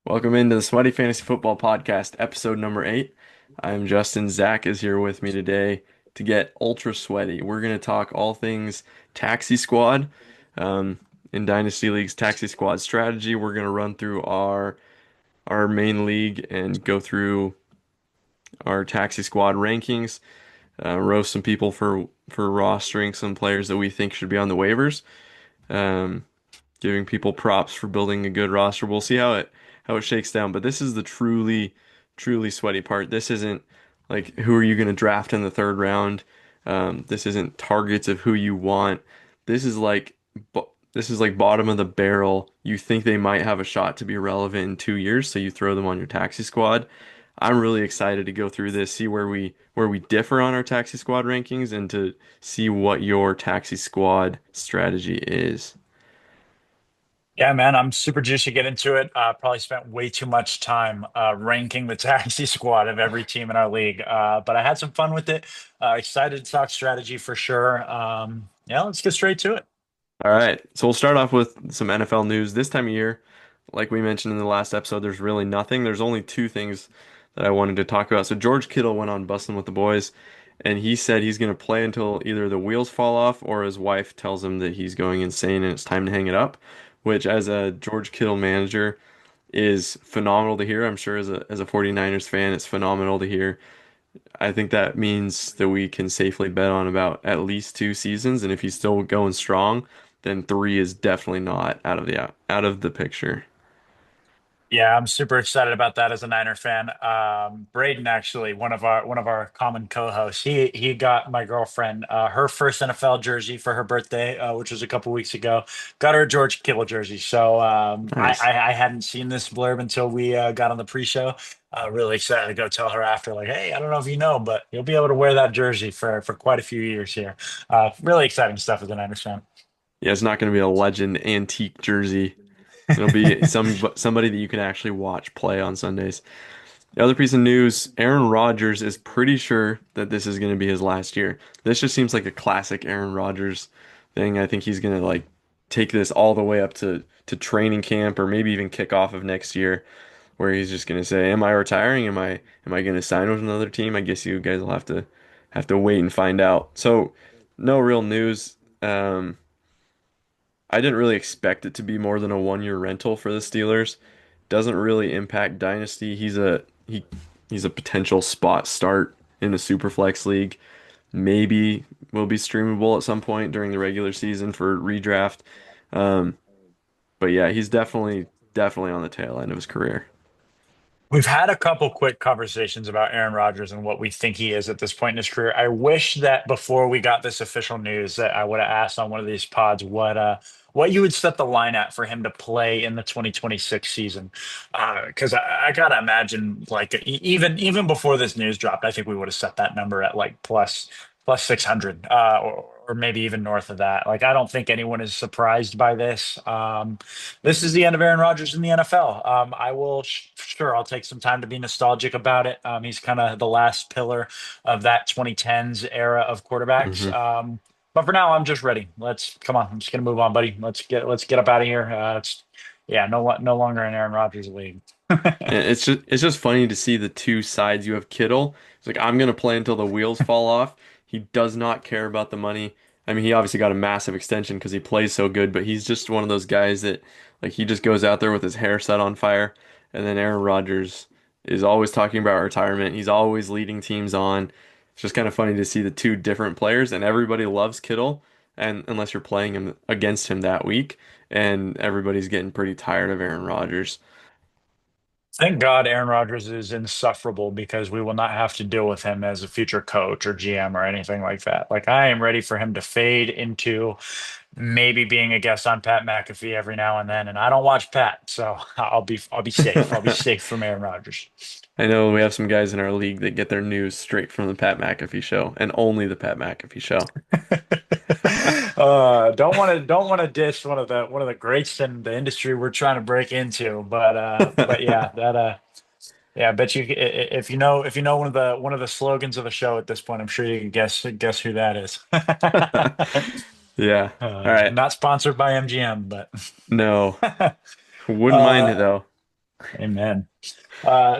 Welcome into the Sweaty Fantasy Football Podcast, episode number 8. I'm Justin. Zach is here with me today to get ultra sweaty. We're going to talk all things Taxi Squad, um, in Dynasty League's Taxi Squad strategy. We're going to run through our main league and go through our Taxi Squad rankings, roast some people for rostering some players that we think should be on the waivers. Um, Giving people props for building a good roster. We'll see how it shakes down. But this is the truly sweaty part. This isn't like who are you going to draft in the third round. This isn't targets of who you want. This is like this is like bottom of the barrel. You think they might have a shot to be relevant in 2 years, so you throw them on your taxi squad. I'm really excited to go through this, see where we differ on our taxi squad rankings, and to see what your taxi squad strategy is. Yeah, man, I'm super juiced to get into it. Probably spent way too much time ranking the taxi squad of every team in our league, but I had some fun with it. Excited to talk strategy for sure. Yeah, let's get straight to it. All right. So we'll start off with some NFL news. This time of year, like we mentioned in the last episode, there's really nothing. There's only two things that I wanted to talk about. So George Kittle went on Bussin' with the Boys, and he said he's going to play until either the wheels fall off or his wife tells him that he's going insane and it's time to hang it up, which as a George Kittle manager is phenomenal to hear. I'm sure as a 49ers fan, it's phenomenal to hear. I think that means that we can safely bet on about at least 2 seasons, and if he's still going strong, then three is definitely not out of the picture. Yeah, I'm super excited about that as a Niner fan. Braden, actually, one of our common co-hosts, he got my girlfriend her first NFL jersey for her birthday, which was a couple weeks ago. Got her a George Kittle jersey. So I, Nice. I I hadn't seen this blurb until we got on the pre-show. Really excited to go tell her after, like, hey, I don't know if you know, but you'll be able to wear that jersey for quite a few years here. Really exciting stuff as a Niners fan. Yeah, it's not going to be a legend antique jersey. It'll be somebody that you can actually watch play on Sundays. The other piece of news, Aaron Rodgers is pretty sure that this is going to be his last year. This just seems like a classic Aaron Rodgers thing. I think he's going to like take this all the way up to training camp or maybe even kickoff of next year where he's just going to say, "Am I retiring? Am I going to sign with another team?" I guess you guys will have to wait and find out. So, no real news. I didn't really expect it to be more than a 1 year rental for the Steelers. Doesn't really impact Dynasty. He's a potential spot start in the Superflex League. Maybe will be streamable at some point during the regular season for redraft. Um, but yeah, he's definitely on the tail end of his career. We've had a couple quick conversations about Aaron Rodgers and what we think he is at this point in his career. I wish that before we got this official news that I would have asked on one of these pods what you would set the line at for him to play in the 2026 season. Because I gotta imagine like even before this news dropped, I think we would have set that number at like plus 600 or maybe even north of that. Like I don't think anyone is surprised by this. This is the end of Aaron Rodgers in the NFL. I will, sure, I'll take some time to be nostalgic about it. He's kind of the last pillar of that 2010s era of quarterbacks. hmm But for now, I'm just ready. Let's come on. I'm just gonna move on, buddy. Let's get up out of here. It's yeah, no longer in Aaron Rodgers league. And it's just funny to see the two sides. You have Kittle. It's like I'm gonna play until the wheels fall off. He does not care about the money. I mean, he obviously got a massive extension because he plays so good, but he's just one of those guys that like he just goes out there with his hair set on fire. And then Aaron Rodgers is always talking about retirement. He's always leading teams on. It's just kind of funny to see the two different players, and everybody loves Kittle, and unless you're playing him against him that week, and everybody's getting pretty tired of Aaron Rodgers. Thank God Aaron Rodgers is insufferable because we will not have to deal with him as a future coach or GM or anything like that. Like I am ready for him to fade into maybe being a guest on Pat McAfee every now and then. And I don't watch Pat, so I'll be safe. I'll be safe from Aaron Rodgers. I know we have some guys in our league that get their news straight from the Pat McAfee show and only the Pat McAfee show. Don't want to diss one of the greats in the industry we're trying to break into, but yeah, yeah, I bet you if you know one of the slogans of the show at this point, I'm sure you can guess who that is. Yeah. All right. Not sponsored by MGM, but No. Wouldn't mind it uh, though. Amen.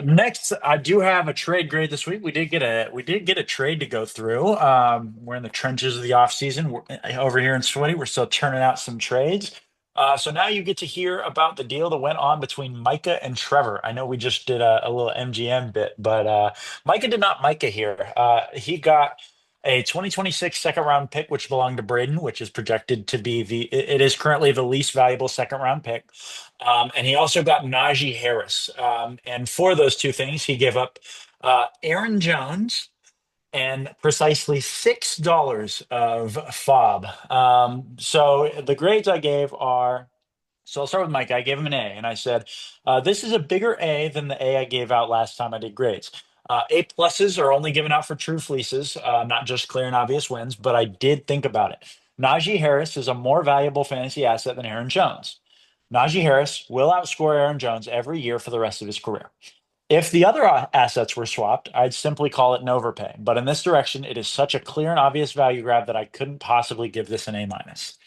Next, I do have a trade grade this week. We did get a trade to go through. We're in the trenches of the off season. Over here in Sweaty, we're still churning out some trades. So now you get to hear about the deal that went on between Micah and Trevor. I know we just did a little MGM bit, but Micah did not Micah here. He got a 2026 second round pick, which belonged to Braden, which is projected to be it is currently the least valuable second round pick. And he also got Najee Harris. And for those two things, he gave up Aaron Jones and precisely $6 of FOB. So the grades I gave are, so I'll start with Mike. I gave him an A, and I said, this is a bigger A than the A I gave out last time I did grades. A pluses are only given out for true fleeces, not just clear and obvious wins, but I did think about it. Najee Harris is a more valuable fantasy asset than Aaron Jones. Najee Harris will outscore Aaron Jones every year for the rest of his career. If the other assets were swapped, I'd simply call it an overpay. But in this direction, it is such a clear and obvious value grab that I couldn't possibly give this an A minus.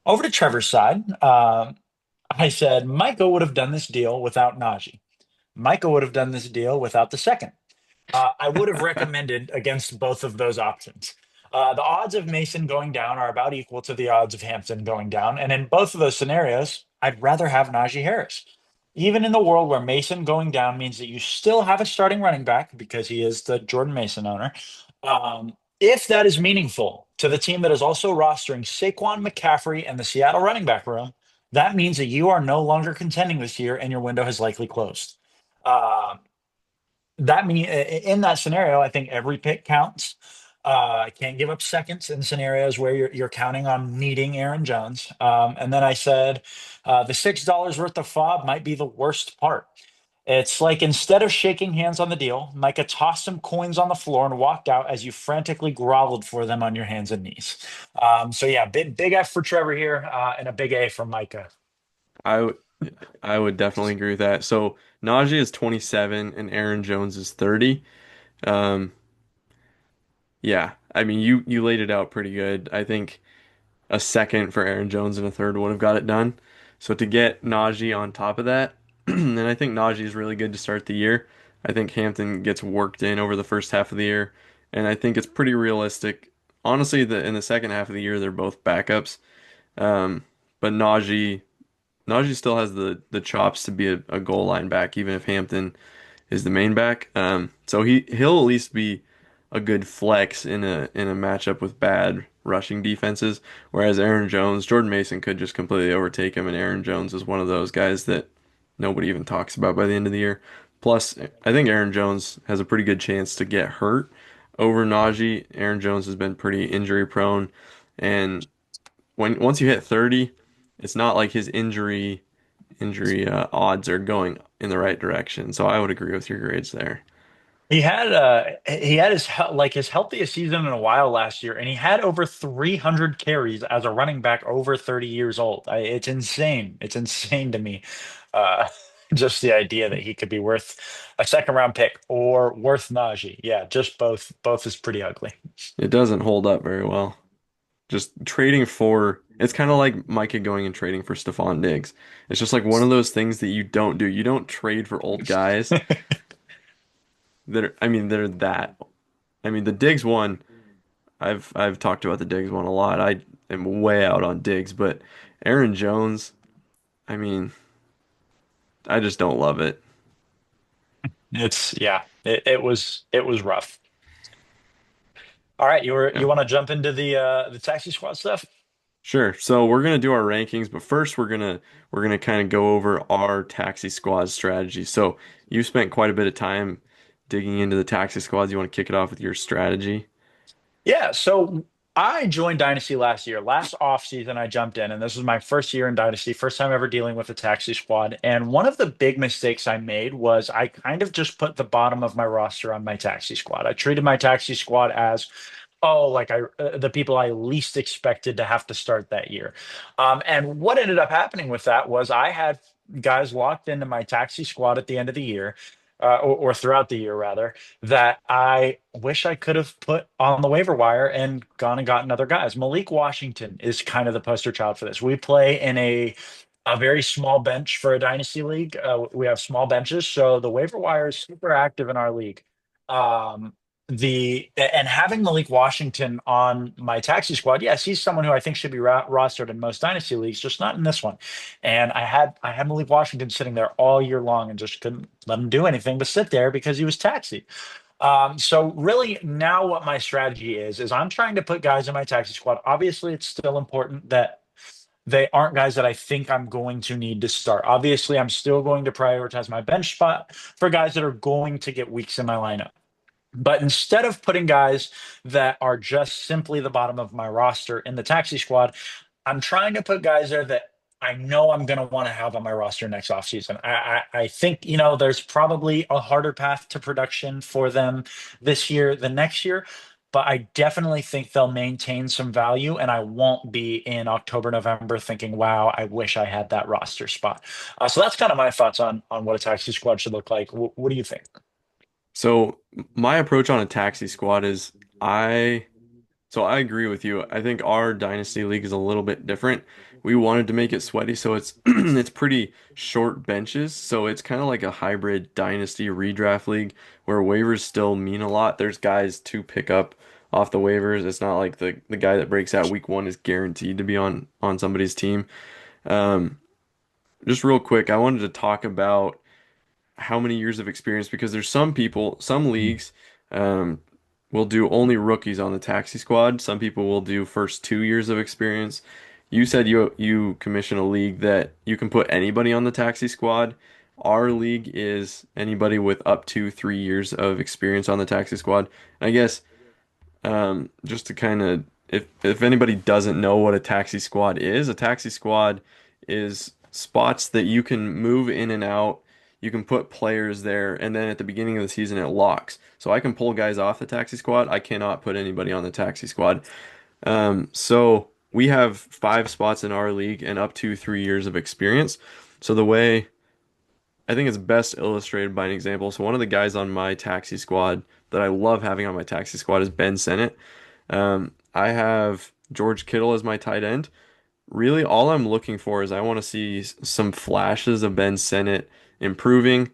Over to Trevor's side, I said Micah would have done this deal without Najee. Micah would have done this deal without the second. I would have recommended against both of those options. The odds of Mason going down are about equal to the odds of Hampton going down. And in both of those scenarios, I'd rather have Najee Harris. Even in the world where Mason going down means that you still have a starting running back because he is the Jordan Mason owner. If that is meaningful to the team that is also rostering Saquon McCaffrey and the Seattle running back room, that means that you are no longer contending this year and your window has likely closed. Uh, that mean in that scenario, I think every pick counts. I can't give up seconds in scenarios where you're counting on needing Aaron Jones. And then I said the $6 worth of fob might be the worst part. It's like instead of shaking hands on the deal, Micah tossed some coins on the floor and walked out as you frantically groveled for them on your hands and knees. So yeah, big F for Trevor here, and a big A for Micah. I w- I would definitely agree with that. So Najee is 27 and Aaron Jones is 30. Um, yeah, I mean you laid it out pretty good. I think a second for Aaron Jones and a third would have got it done. So to get Najee on top of that, and I think Najee is really good to start the year. I think Hampton gets worked in over the first half of the year, and I think it's pretty realistic. Honestly, in the second half of the year, they're both backups. Um, but Najee still has the chops to be a goal line back, even if Hampton is the main back. So he'll at least be a good flex in a matchup with bad rushing defenses. Whereas Aaron Jones, Jordan Mason could just completely overtake him, and Aaron Jones is one of those guys that nobody even talks about by the end of the year. Plus, I think Aaron Jones has a pretty good chance to get hurt over Najee. Aaron Jones has been pretty injury prone, and once you hit 30, it's not like his injury odds are going in the right direction. So I would agree with your grades there. He had his healthiest season in a while last year, and he had over 300 carries as a running back over 30 years old. It's insane. It's insane to me. Uh, just the idea that he could be worth a second round pick or worth Najee. Yeah, just both is pretty ugly. It doesn't hold up very well. Just trading for it's kind of like Micah going and trading for Stephon Diggs. It's just like one of those things that you don't do. You don't trade for old guys I mean, they're that. I mean, the Diggs one, I've talked about the Diggs one a lot. I am way out on Diggs, but Aaron Jones, I mean, I just don't love it. It was rough. All right, Yeah. you want to jump into the taxi squad stuff? Sure. So we're gonna do our rankings, but first we're gonna kind of go over our taxi squad strategy. So you spent quite a bit of time digging into the taxi squads. You want to kick it off with your strategy? Yeah, so I joined Dynasty last year. Last off season, I jumped in, and this was my first year in Dynasty, first time ever dealing with a taxi squad. And one of the big mistakes I made was I kind of just put the bottom of my roster on my taxi squad. I treated my taxi squad as, oh, like the people I least expected to have to start that year. And what ended up happening with that was I had guys locked into my taxi squad at the end of the year, or throughout the year rather, that I wish I could have put on the waiver wire and gone and gotten other guys. Malik Washington is kind of the poster child for this. We play in a a very small bench for a dynasty league. We have small benches, so the waiver wire is super active in our league. Um, the and having Malik Washington on my taxi squad, yes, he's someone who I think should be rostered in most dynasty leagues, just not in this one. And I had Malik Washington sitting there all year long and just couldn't let him do anything but sit there because he was taxi. So really now what my strategy is I'm trying to put guys in my taxi squad. Obviously, it's still important that they aren't guys that I think I'm going to need to start. Obviously, I'm still going to prioritize my bench spot for guys that are going to get weeks in my lineup. But instead of putting guys that are just simply the bottom of my roster in the taxi squad, I'm trying to put guys there that I know I'm going to want to have on my roster next offseason. I think, there's probably a harder path to production for them this year than next year, but I definitely think they'll maintain some value, and I won't be in October, November thinking, wow, I wish I had that roster spot. So that's kind of my thoughts on what a taxi squad should look like. What do you think? So my approach on a taxi squad is I so I agree with you. I think our dynasty league is a little bit different. We wanted to make it sweaty, so it's it's pretty short benches. So it's kind of like a hybrid dynasty redraft league where waivers still mean a lot. There's guys to pick up off the waivers. It's not like the guy that breaks out week one is guaranteed to be on somebody's team. Um, just real quick, I wanted to talk about how many years of experience because there's some people, some leagues um, will do only rookies on the taxi squad. Some people will do first 2 years of experience. You said you commission a league that you can put anybody on the taxi squad. Our league is anybody with up to 3 years of experience on the taxi squad. And I guess just to kind of if anybody doesn't know what a taxi squad is spots that you can move in and out. You can put players there, and then at the beginning of the season it locks. So I can pull guys off the taxi squad. I cannot put anybody on the taxi squad. So we have 5 spots in our league and up to 3 years of experience. So the way I think it's best illustrated by an example. So one of the guys on my taxi squad that I love having on my taxi squad is Ben Sennett. I have George Kittle as my tight end. Really, all I'm looking for is I want to see some flashes of Ben Sennett improving.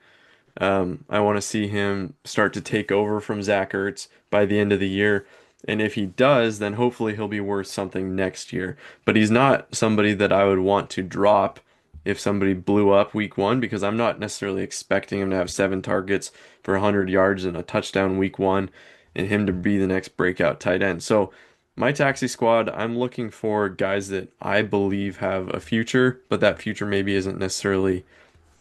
I want to see him start to take over from Zach Ertz by the end of the year. And if he does, then hopefully he'll be worth something next year. But he's not somebody that I would want to drop if somebody blew up week one because I'm not necessarily expecting him to have 7 targets for 100 yards and a touchdown week one and him to be the next breakout tight end. So my taxi squad, I'm looking for guys that I believe have a future, but that future maybe isn't necessarily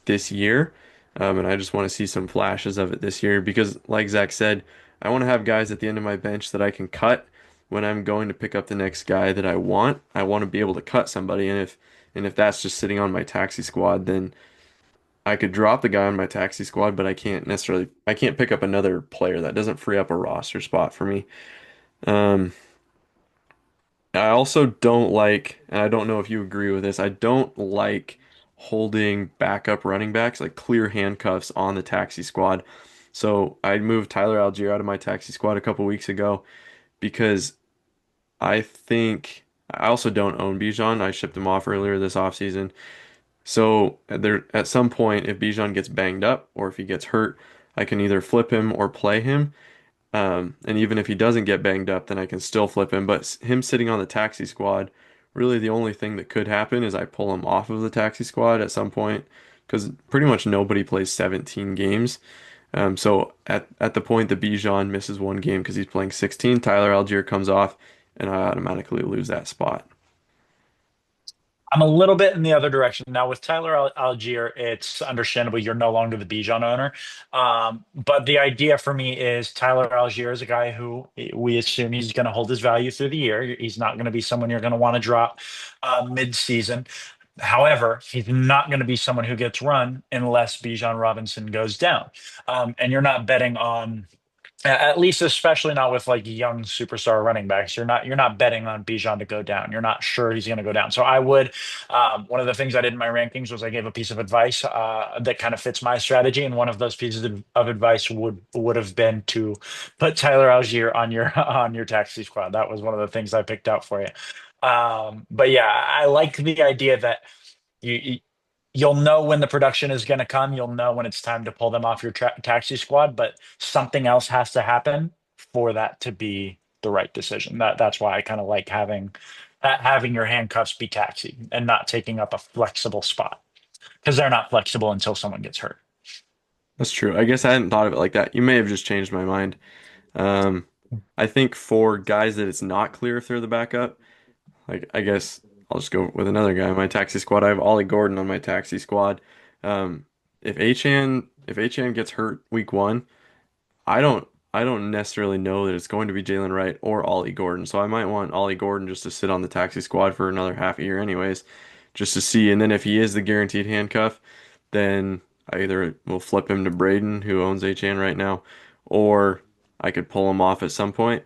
this year. And I just want to see some flashes of it this year because, like Zach said, I want to have guys at the end of my bench that I can cut when I'm going to pick up the next guy that I want. I want to be able to cut somebody, and if that's just sitting on my taxi squad, then I could drop the guy on my taxi squad, but I can't pick up another player. That doesn't free up a roster spot for me. Um, I also don't like, and I don't know if you agree with this, I don't like holding backup running backs, like clear handcuffs on the taxi squad. So I moved Tyler Algier out of my taxi squad a couple weeks ago because I think I also don't own Bijan. I shipped him off earlier this offseason. So there at some point, if Bijan gets banged up or if he gets hurt, I can either flip him or play him. And even if he doesn't get banged up, then I can still flip him. But him sitting on the taxi squad, really the only thing that could happen is I pull him off of the taxi squad at some point because pretty much nobody plays 17 games. So at the point that Bijan misses 1 game because he's playing 16, Tyler Algier comes off, and I automatically lose that spot. I'm a little bit in the other direction now with Tyler Algier. It's understandable you're no longer the Bijan owner, but the idea for me is Tyler Algier is a guy who we assume he's going to hold his value through the year. He's not going to be someone you're going to want to drop mid-season. However, he's not going to be someone who gets run unless Bijan Robinson goes down, and you're not betting on at least, especially not with like young superstar running backs. You're not betting on Bijan to go down. You're not sure he's going to go down. So I would. One of the things I did in my rankings was I gave a piece of advice that kind of fits my strategy, and one of those pieces of advice would have been to put Tyler Algier on your on your taxi squad. That was one of the things I picked out for you. But yeah, I like the idea that You you'll know when the production is going to come. You'll know when it's time to pull them off your taxi squad, but something else has to happen for that to be the right decision. That's why I kind of like having your handcuffs be taxi and not taking up a flexible spot because they're not flexible until someone gets hurt. That's true. I guess I hadn't thought of it like that. You may have just changed my mind. Um, I think for guys that it's not clear if they're the backup, like I guess I'll just go with another guy on my taxi squad. I have Ollie Gordon on my taxi squad. Um, if Achan gets hurt week one, I don't necessarily know that it's going to be Jalen Wright or Ollie Gordon. So I might want Ollie Gordon just to sit on the taxi squad for another half a year anyways, just to see. And then if he is the guaranteed handcuff, then I either will flip him to Braden, who owns HN right now, or I could pull him off at some point.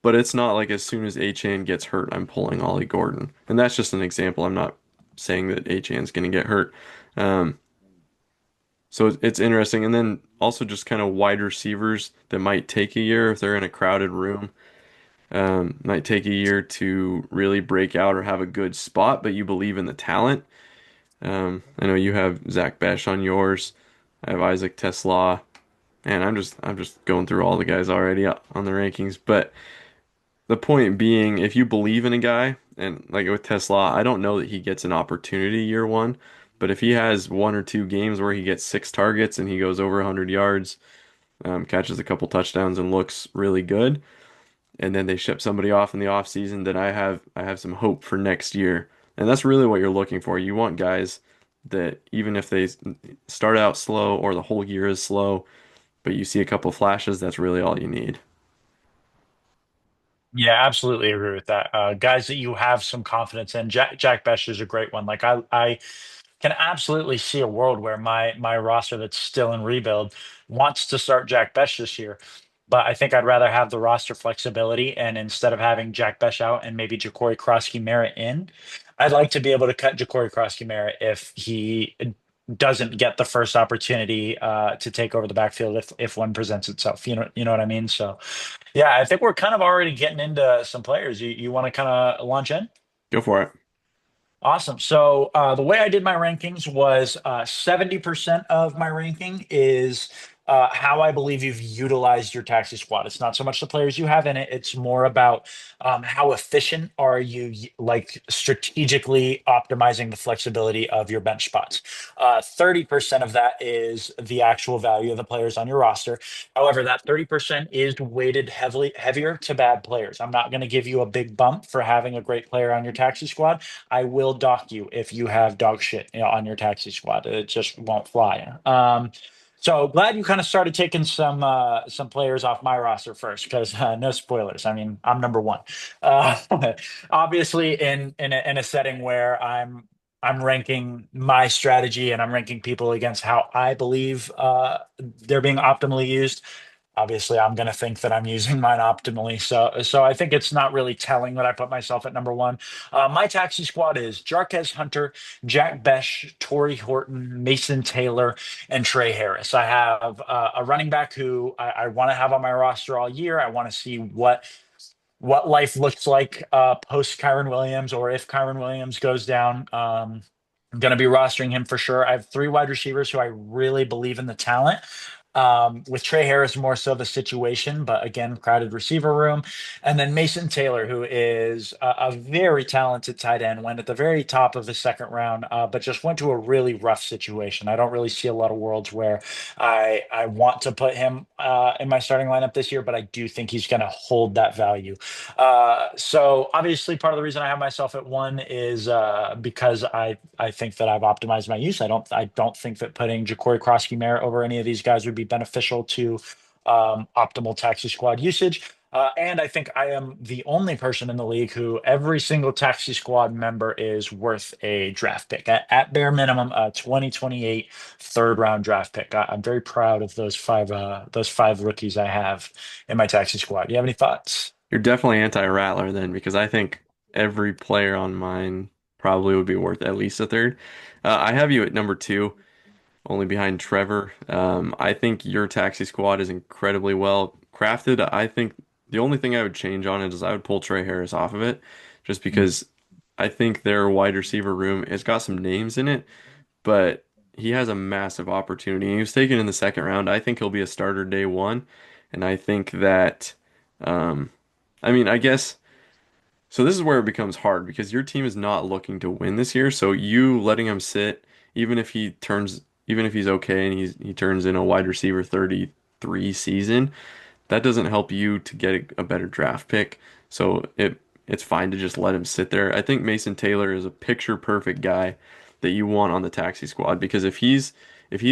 But it's not like as soon as HN gets hurt, I'm pulling Ollie Gordon. And that's just an example. I'm not saying that HN's going to get hurt. Um, so it's interesting. And then also just kind of wide receivers that might take a year if they're in a crowded room. Might take a year to really break out or have a good spot, but you believe in the talent. I know you have Zach Besh on yours. I have Isaac Tesla, and I'm just going through all the guys already on the rankings. But the point being, if you believe in a guy, and like with Tesla, I don't know that he gets an opportunity year one, but if he has one or two games where he gets 6 targets and he goes over 100 yards, catches a couple touchdowns and looks really good, and then they ship somebody off in the off season, then I have some hope for next year. And that's really what you're looking for. You want guys that even if they start out slow or the whole year is slow, but you see a couple flashes, that's really all you need. Yeah, absolutely agree with that. Guys that you have some confidence in. Jack Best is a great one. Like I can absolutely see a world where my roster that's still in rebuild wants to start Jack Best this year. But I think I'd rather have the roster flexibility, and instead of having Jack Best out and maybe Ja'Cory Krosky Merritt in, I'd like to be able to cut Ja'Cory Krosky Merritt if he doesn't get the first opportunity to take over the backfield if one presents itself. You know what I mean? So yeah, I think we're kind of already getting into some players. You want to kind of launch in? Go for it. Awesome. So the way I did my rankings was 70% of my ranking is how I believe you've utilized your taxi squad. It's not so much the players you have in it. It's more about how efficient are you like strategically optimizing the flexibility of your bench spots. 30% of that is the actual value of the players on your roster. However, that 30% is weighted heavier to bad players. I'm not going to give you a big bump for having a great player on your taxi squad. I will dock you if you have dog shit, on your taxi squad. It just won't fly. So glad you kind of started taking some players off my roster first because no spoilers. I mean, I'm number one. Uh, obviously, in a setting where I'm ranking my strategy and I'm ranking people against how I believe they're being optimally used. Obviously, I'm going to think that I'm using mine optimally. So I think it's not really telling that I put myself at number one. My taxi squad is Jarquez Hunter, Jack Besh, Torrey Horton, Mason Taylor, and Trey Harris. I have a running back who I want to have on my roster all year. I want to see what life looks like post Kyron Williams, or if Kyron Williams goes down. I'm going to be rostering him for sure. I have three wide receivers who I really believe in the talent. With Trey Harris, more so the situation, but again, crowded receiver room. And then Mason Taylor, who is a very talented tight end, went at the very top of the second round, but just went to a really rough situation. I don't really see a lot of worlds where I want to put him in my starting lineup this year, but I do think he's going to hold that value. So obviously, part of the reason I have myself at one is because I think that I've optimized my use. I don't think that putting Ja'Cory Krosky Merritt over any of these guys would be beneficial to optimal taxi squad usage. And I think I am the only person in the league who every single taxi squad member is worth a draft pick at bare minimum, a 2028 third round draft pick. I'm very proud of those five rookies I have in my taxi squad. You have any thoughts? You're definitely anti-Rattler then, because I think every player on mine probably would be worth at least a third. I have you at number two, only behind Trevor. I think your taxi squad is incredibly well crafted. I think the only thing I would change on it is I would pull Trey Harris off of it, just because I think their wide receiver room has got some names in it, but he has a massive opportunity. He was taken in the second round. I think he'll be a starter day one, and I think that, um, I mean, I guess. So this is where it becomes hard because your team is not looking to win this year. So you letting him sit, even if he's okay and he turns in a wide receiver 33 season, that doesn't help you to get a better draft pick. So it's fine to just let him sit there. I think Mason Taylor is a picture perfect guy that you want on the taxi squad because if he's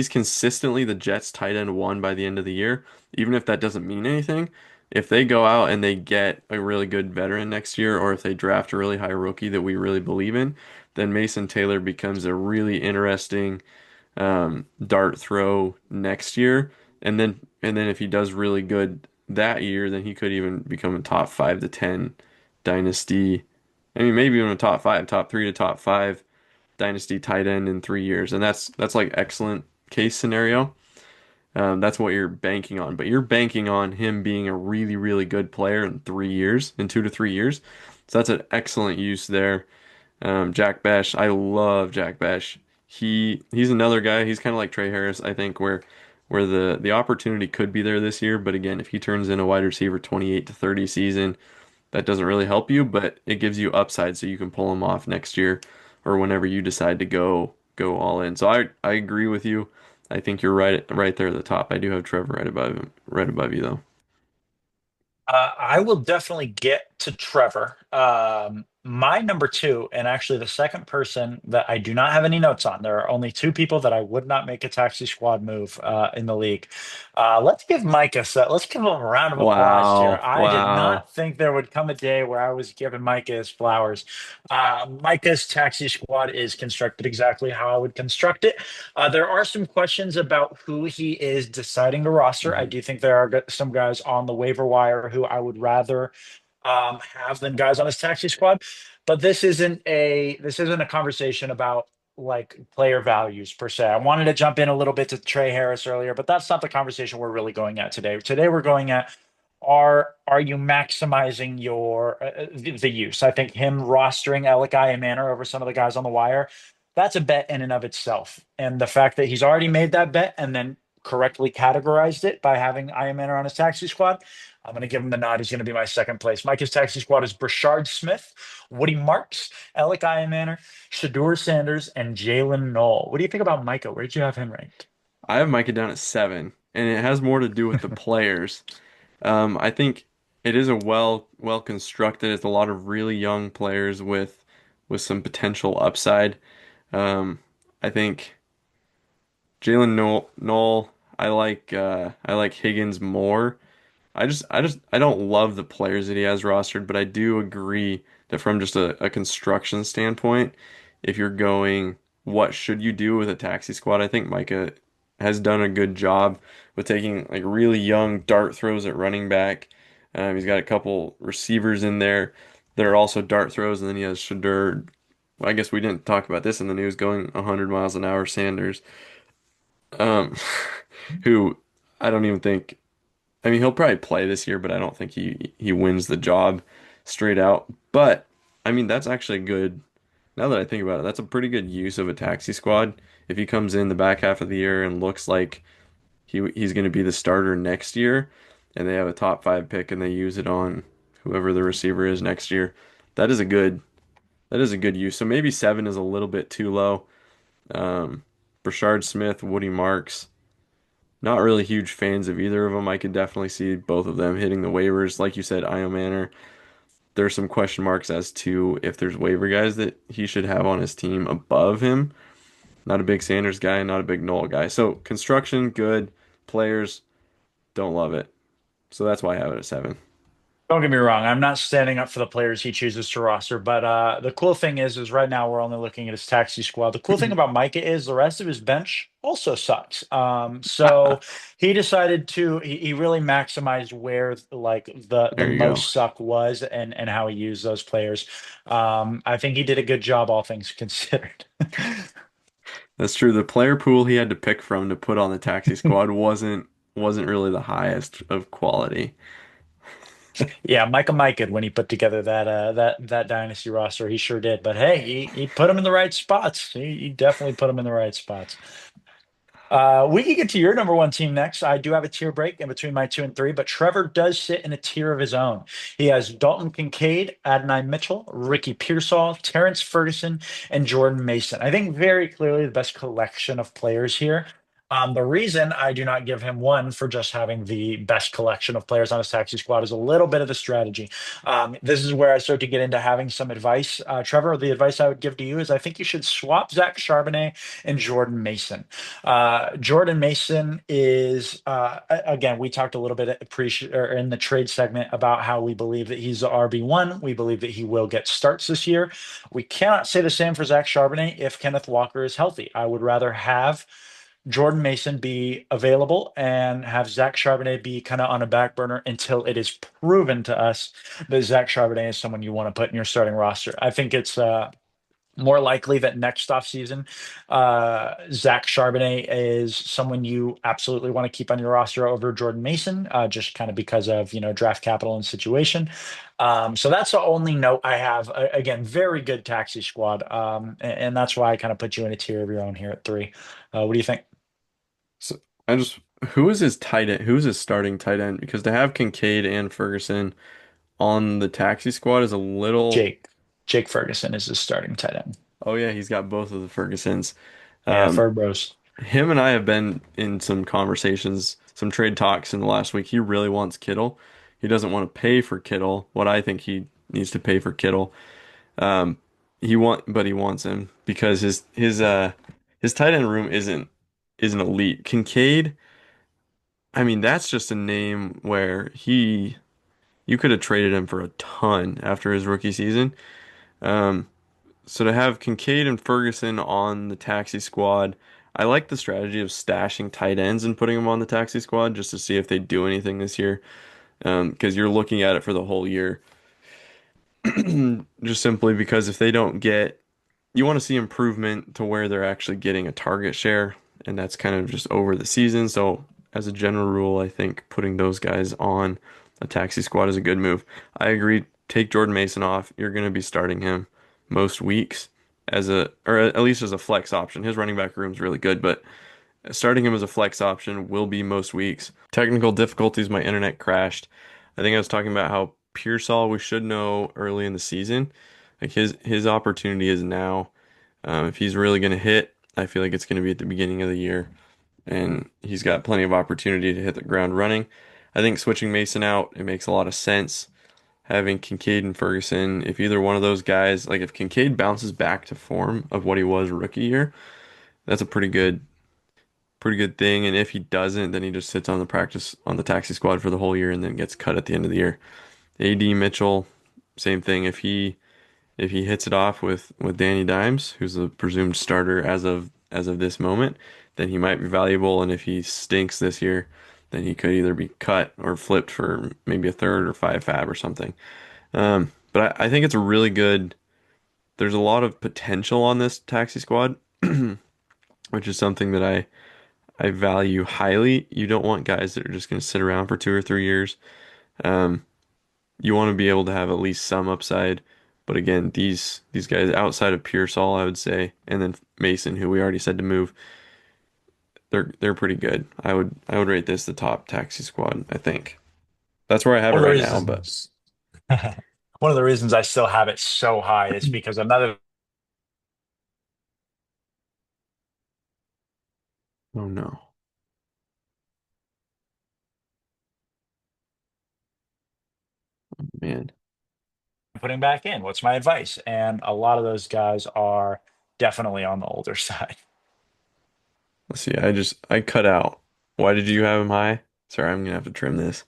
consistently the Jets tight end one by the end of the year, even if that doesn't mean anything, if they go out and they get a really good veteran next year, or if they draft a really high rookie that we really believe in, then Mason Taylor becomes a really interesting dart throw next year. And then if he does really good that year, then he could even become a top 5 to 10 dynasty. I mean, maybe even a top five, top three to top five dynasty tight end in 3 years. And that's like excellent case scenario. That's what you're banking on. But you're banking on him being a really, really good player in 3 years, in 2 to 3 years. So that's an excellent use there. Jack Bash, I love Jack Bash. He's another guy. He's kind of like Trey Harris, I think, where the opportunity could be there this year. But again, if he turns in a wide receiver 28 to 30 season, that doesn't really help you, but it gives you upside so you can pull him off next year or whenever you decide to go all in. So I agree with you. I think you're right there at the top. I do have Trevor right above you though. I will definitely get to Trevor. My number two, and actually the second person that I do not have any notes on. There are only two people that I would not make a taxi squad move in the league. Let's give Micah. Let's give him a round of applause here. Wow. I did Wow. not think there would come a day where I was giving Micah his flowers. Micah's taxi squad is constructed exactly how I would construct it. There are some questions about who he is deciding to roster. I Mhm. do think there are some guys on the waiver wire who I would rather have than guys on his taxi squad. But this isn't a conversation about like player values per se. I wanted to jump in a little bit to Trey Harris earlier, but that's not the conversation we're really going at today. Today we're going at are you maximizing your the use? I think him rostering Elikai Manor over some of the guys on the wire, that's a bet in and of itself. And the fact that he's already made that bet and then correctly categorized it by having Iron Manor on his taxi squad, I'm going to give him the nod. He's going to be my second place. Mike's taxi squad is Brashard Smith, Woody Marks, Alec Manor, Shadur Sanders, and Jalen Knoll. What do you think about Micah? Where did you have him ranked? I have Micah down at 7, and it has more to do with the players. I think it is a well constructed. It's a lot of really young players with some potential upside. I think Jalen Noel, I like Higgins more. I don't love the players that he has rostered, but I do agree that from just a construction standpoint, if you're going, what should you do with a taxi squad? I think Micah has done a good job with taking like really young dart throws at running back. He's got a couple receivers in there that are also dart throws, and then he has Shadur. Well, I guess we didn't talk about this in the news, going 100 miles an hour Sanders, um, who I don't even think. I mean, he'll probably play this year, but I don't think he wins the job straight out. But I mean, that's actually good. Now that I think about it, that's a pretty good use of a taxi squad. If he comes in the back half of the year and looks like he's going to be the starter next year, and they have a top 5 pick and they use it on whoever the receiver is next year, that is a good that is a good use. So maybe 7 is a little bit too low. Um, Brashard Smith, Woody Marks. Not really huge fans of either of them. I could definitely see both of them hitting the waivers. Like you said, Io Manor. There's some question marks as to if there's waiver guys that he should have on his team above him. Not a big Sanders guy, not a big Noel guy. So construction, good. Players, don't love it. So that's why I have it at 7. Don't get me wrong. I'm not standing up for the players he chooses to roster, but the cool thing is right now we're only looking at his taxi squad. The cool thing about Micah is the rest of his bench also sucks. So he decided he really maximized where like the There you go. most suck was and how he used those players. I think he did a good job, all things considered. That's true. The player pool he had to pick from to put on the taxi squad wasn't really the highest of quality. Yeah, Micah Micah when he put together that dynasty roster, he sure did. But hey, he put him in the right spots. He definitely put him in the right spots. We can get to your number one team next. I do have a tier break in between my two and three, but Trevor does sit in a tier of his own. He has Dalton Kincaid, Adonai Mitchell, Ricky Pearsall, Terrence Ferguson, and Jordan Mason. I think very clearly the best collection of players here. The reason I do not give him one for just having the best collection of players on his taxi squad is a little bit of the strategy. This is where I start to get into having some advice. Trevor, the advice I would give to you is I think you should swap Zach Charbonnet and Jordan Mason. Jordan Mason is again. We talked a little bit or in the trade segment about how we believe that he's the RB1. We believe that he will get starts this year. We cannot say the same for Zach Charbonnet if Kenneth Walker is healthy. I would rather have Jordan Mason be available and have Zach Charbonnet be kind of on a back burner until it is proven to us that Zach Charbonnet is someone you want to put in your starting roster. I think it's more likely that next offseason, Zach Charbonnet is someone you absolutely want to keep on your roster over Jordan Mason, just kind of because of draft capital and situation. So that's the only note I have. Again, very good taxi squad, and that's why I kind of put you in a tier of your own here at three. What do you think, So I just who is his tight end? Who is his starting tight end? Because to have Kincaid and Ferguson on the taxi squad is a little. Jake? Jake Ferguson is the starting tight end. Oh yeah, he's got both of the Fergusons. Yeah, Um, Ferg Bros. him and I have been in some conversations, some trade talks in the last week. He really wants Kittle. He doesn't want to pay for Kittle, what I think he needs to pay for Kittle. Um, but he wants him because his tight end room isn't elite. Kincaid, I mean, that's just a name where you could have traded him for a ton after his rookie season. Um, So to have Kincaid and Ferguson on the taxi squad, I like the strategy of stashing tight ends and putting them on the taxi squad just to see if they do anything this year. Because you're looking at it for the whole year. Just simply because if they don't get, you want to see improvement to where they're actually getting a target share, and that's kind of just over the season. So as a general rule, I think putting those guys on a taxi squad is a good move. I agree. Take Jordan Mason off. You're going to be starting him most weeks or at least as a flex option. His running back room is really good, but starting him as a flex option will be most weeks. Technical difficulties, my internet crashed. I think I was talking about how Pearsall we should know early in the season. Like his opportunity is now. If he's really going to hit, I feel like it's going to be at the beginning of the year, and he's got plenty of opportunity to hit the ground running. I think switching Mason out, it makes a lot of sense. Having Kincaid and Ferguson, if either one of those guys, like if Kincaid bounces back to form of what he was rookie year, that's a pretty good thing. And if he doesn't, then he just sits on the taxi squad for the whole year and then gets cut at the end of the year. AD Mitchell, same thing. If he hits it off with Danny Dimes, who's the presumed starter as of this moment, then he might be valuable. And if he stinks this year, then he could either be cut or flipped for maybe a third or five fab or something. But I think it's a really good. There's a lot of potential on this taxi squad, which is something that I value highly. You don't want guys that are just going to sit around for 2 or 3 years. Um, you want to be able to have at least some upside. But again, these guys outside of Pearsall, I would say, and then Mason, who we already said to move, they're pretty good. I would rate this the top taxi squad, I think. That's where I have it One of the right now, but reasons, one of the reasons I still have it so high is because another oh no, man. putting back in. What's my advice? And a lot of those guys are definitely on the older side. Let's see. I cut out. Why did you have him high? Sorry, I'm gonna have to trim this.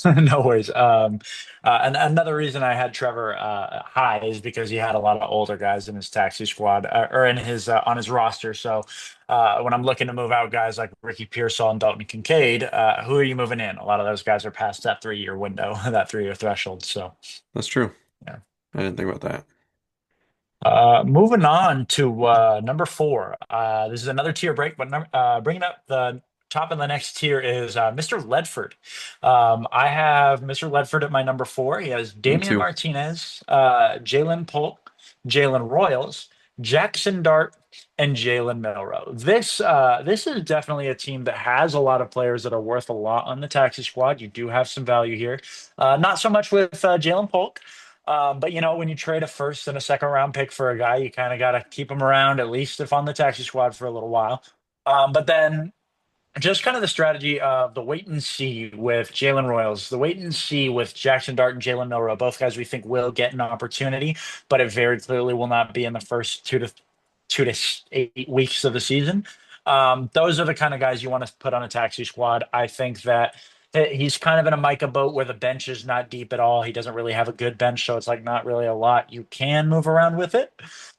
No worries. And another reason I had Trevor high is because he had a lot of older guys in his taxi squad or in his on his roster. So when I'm looking to move out guys like Ricky Pearsall and Dalton Kincaid, who are you moving in? A lot of those guys are past that 3 year window, that 3 year threshold. So That's true. yeah. I didn't think about that. Moving on to number four. This is another tier break, but bringing up the Top of the next tier is Mr. Ledford. I have Mr. Ledford at my number four. He has Me Damian too. Martinez, Jalen Polk, Jalen Royals, Jackson Dart, and Jalen Milrow. This is definitely a team that has a lot of players that are worth a lot on the taxi squad. You do have some value here. Not so much with Jalen Polk. But when you trade a first and a second round pick for a guy, you kind of got to keep him around, at least if on the taxi squad for a little while. But then just kind of the strategy of the wait and see with Jalen Royals, the wait and see with Jackson Dart and Jalen Milrow, both guys we think will get an opportunity, but it very clearly will not be in the first 2 to 8 weeks of the season. Those are the kind of guys you want to put on a taxi squad. I think that he's kind of in a Micah boat where the bench is not deep at all. He doesn't really have a good bench, so it's like not really a lot you can move around with it.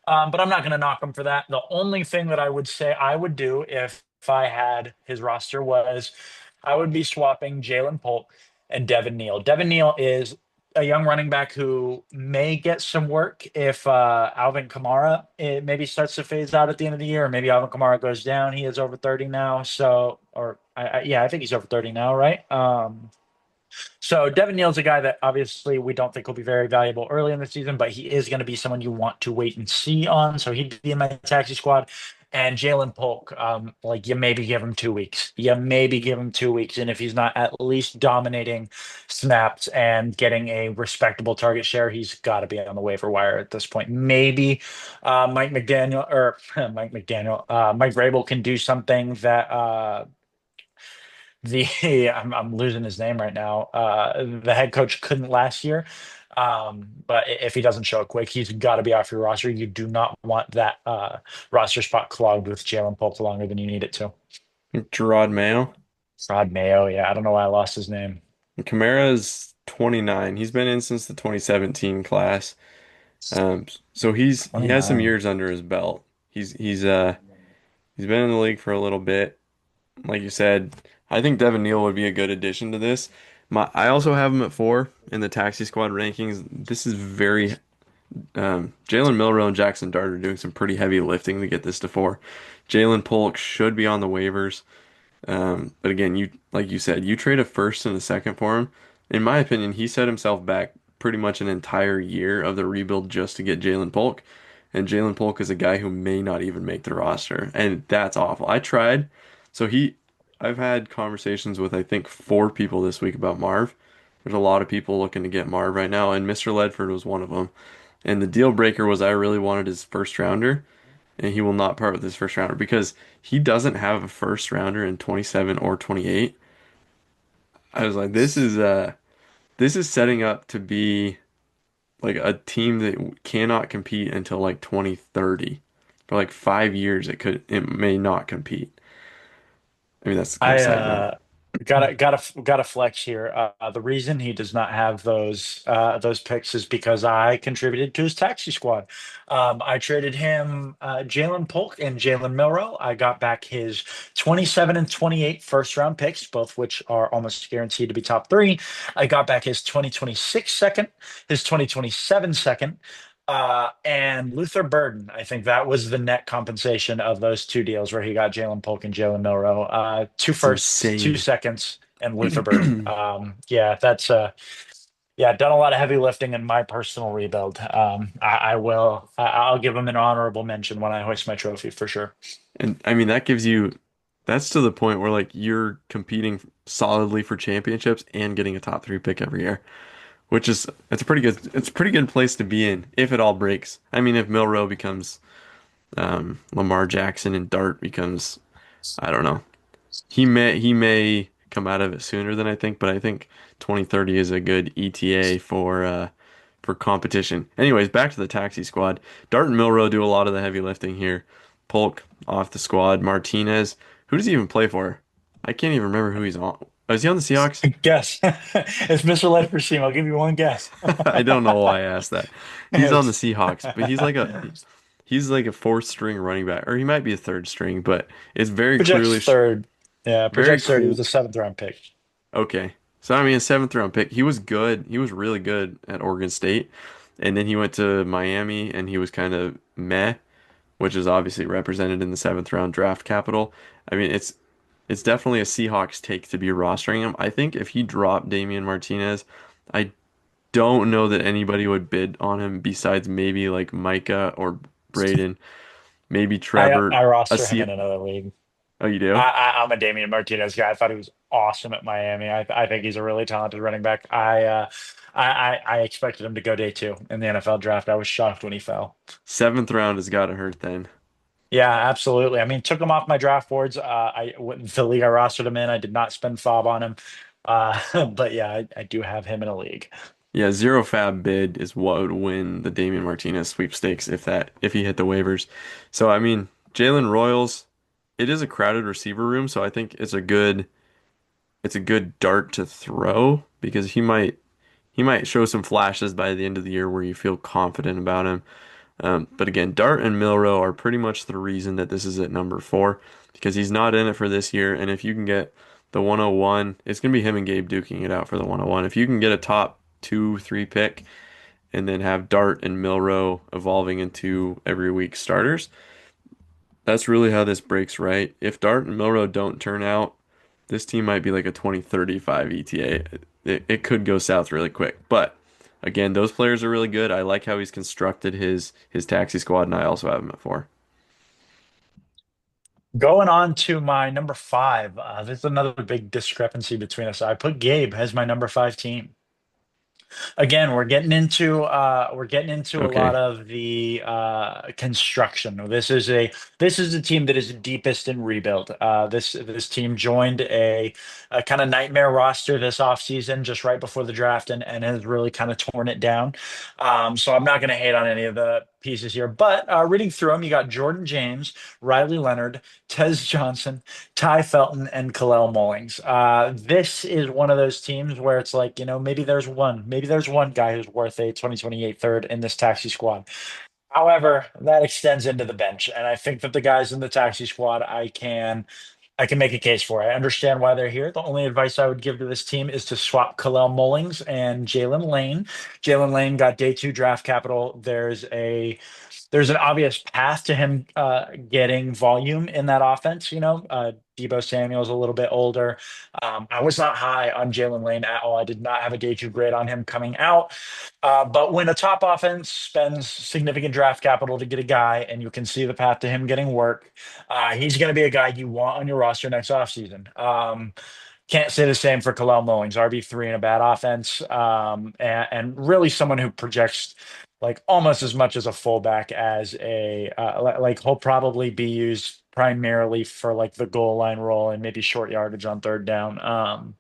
But I'm not going to knock him for that. The only thing that I would say I would do if I had his roster was I would be swapping Jalen Polk and Devin Neal. Devin Neal is a young running back who may get some work if Alvin Kamara maybe starts to phase out at the end of the year, or maybe Alvin Kamara goes down. He is over 30 now, so yeah, I think he's over 30 now, right? So Devin Neal's a guy that obviously we don't think will be very valuable early in the season, but he is going to be someone you want to wait and see on. So he'd be in my taxi squad. And Jalen Polk, like you maybe give him 2 weeks. You maybe give him 2 weeks. And if he's not at least dominating snaps and getting a respectable target share, he's got to be on the waiver wire at this point. Maybe Mike Vrabel can do something that the I'm losing his name right now. The head coach couldn't last year. But if he doesn't show it quick, he's got to be off your roster. You do not want that roster spot clogged with Jalen Polk longer than you need it to. Gerard Mayo. Rod Mayo, yeah, I don't know why I lost his name. Kamara is 29. He's been in since the 2017 class. So he has some 29. years under his belt. He's been in the league for a little bit. Like you said, I think Devin Neal would be a good addition to this. I also have him at four in the taxi squad rankings. This is very Jalen Milrow and Jackson Dart are doing some pretty heavy lifting to get this to four. Jalen Polk should be on the waivers. But again, like you said, you trade a first and a second for him. In my opinion, he set himself back pretty much an entire year of the rebuild just to get Jalen Polk. And Jalen Polk is a guy who may not even make the roster. And that's awful. I tried. So I've had conversations with I think four people this week about Marv. There's a lot of people looking to get Marv right now, and Mr. Ledford was one of them. And the deal breaker was I really wanted his first rounder, and he will not part with his first rounder because he doesn't have a first rounder in 27 or 28. I was like, this is setting up to be like a team that cannot compete until like 2030. For like 5 years, it may not compete. I mean, that's kind of a I side note. gotta flex here. The reason he does not have those picks is because I contributed to his taxi squad. I traded him Jalen Polk and Jalen Milrow. I got back his 27 and 28 first round picks, both which are almost guaranteed to be top three. I got back his 2026 second, his 2027 second. And Luther Burden, I think that was the net compensation of those two deals where he got Jalen Polk and Jalen Milrow. Two That's firsts, two insane. seconds, and Luther Burden. Yeah, that's yeah, done a lot of heavy lifting in my personal rebuild. I'll give him an honorable mention when I hoist my trophy for sure. And I mean, that's to the point where like you're competing solidly for championships and getting a top three pick every year, which is it's a pretty good place to be in if it all breaks. I mean, if Milrow becomes Lamar Jackson and Dart becomes, I don't know, he may come out of it sooner than I think, but I think 2030 is a good ETA for competition. Anyways, back to the taxi squad. Dart and Milrow do a lot of the heavy lifting here. Polk off the squad. Martinez, who does he even play for? I can't even remember who he's on. Oh, is he on the Seahawks? Guess. It's Mr. Ledford team. I'll give you one guess. I don't know why I asked that. He's on the It's Seahawks, but he's like a fourth string running back, or he might be a third string, but it's projects third. Yeah, very projects third. He cool. was a seventh round pick. Okay. So I mean, a seventh round pick. He was good. He was really good at Oregon State. And then he went to Miami and he was kind of meh, which is obviously represented in the seventh round draft capital. I mean, it's definitely a Seahawks take to be rostering him. I think if he dropped Damian Martinez, I don't know that anybody would bid on him besides maybe like Micah or Braden, maybe I Trevor. A roster him C. in another league. Oh, you do? I'm a Damian Martinez guy. I thought he was awesome at Miami. I think he's a really talented running back. I expected him to go day two in the NFL draft. I was shocked when he fell. Seventh round has got to hurt then. Yeah, absolutely. I mean, took him off my draft boards. The league I rostered him in. I did not spend fob on him. But yeah, I do have him in a league. Yeah, zero fab bid is what would win the Damian Martinez sweepstakes if he hit the waivers. So I mean, Jalen Royals, it is a crowded receiver room, so I think it's a good dart to throw because he might show some flashes by the end of the year where you feel confident about him. But again, Dart and Milrow are pretty much the reason that this is at number four because he's not in it for this year. And if you can get the 101, it's going to be him and Gabe duking it out for the 101. If you can get a top two, three pick and then have Dart and Milrow evolving into every week starters, that's really how this breaks right. If Dart and Milrow don't turn out, this team might be like a 2035 ETA. It could go south really quick. But again, those players are really good. I like how he's constructed his taxi squad, and I also have him at four. Going on to my number five. There's another big discrepancy between us. I put Gabe as my number five team. Again, we're getting into a lot Okay. of the construction. This is a team that is deepest in rebuild. This team joined a kind of nightmare roster this offseason, just right before the draft, and has really kind of torn it down. So I'm not going to hate on any of the pieces here, but reading through them, you got Jordan James, Riley Leonard, Tez Johnson, Ty Felton, and Kalel Mullings. This is one of those teams where it's like, maybe there's one guy who's worth a 2028 third in this taxi squad. However, that extends into the bench. And I think that the guys in the taxi squad, I can make a case for. I understand why they're here. The only advice I would give to this team is to swap Kalel Mullings and Jalen Lane. Jalen Lane got day two draft capital. There's an obvious path to him getting volume in that offense. Debo Samuel's a little bit older. I was not high on Jalen Lane at all. I did not have a day two grade on him coming out. But when a top offense spends significant draft capital to get a guy, and you can see the path to him getting work, he's going to be a guy you want on your roster next offseason. Can't say the same for Kalel Mullings, RB3 in a bad offense, and really someone who projects like almost as much as a fullback as like he'll probably be used primarily for like the goal line role and maybe short yardage on third down.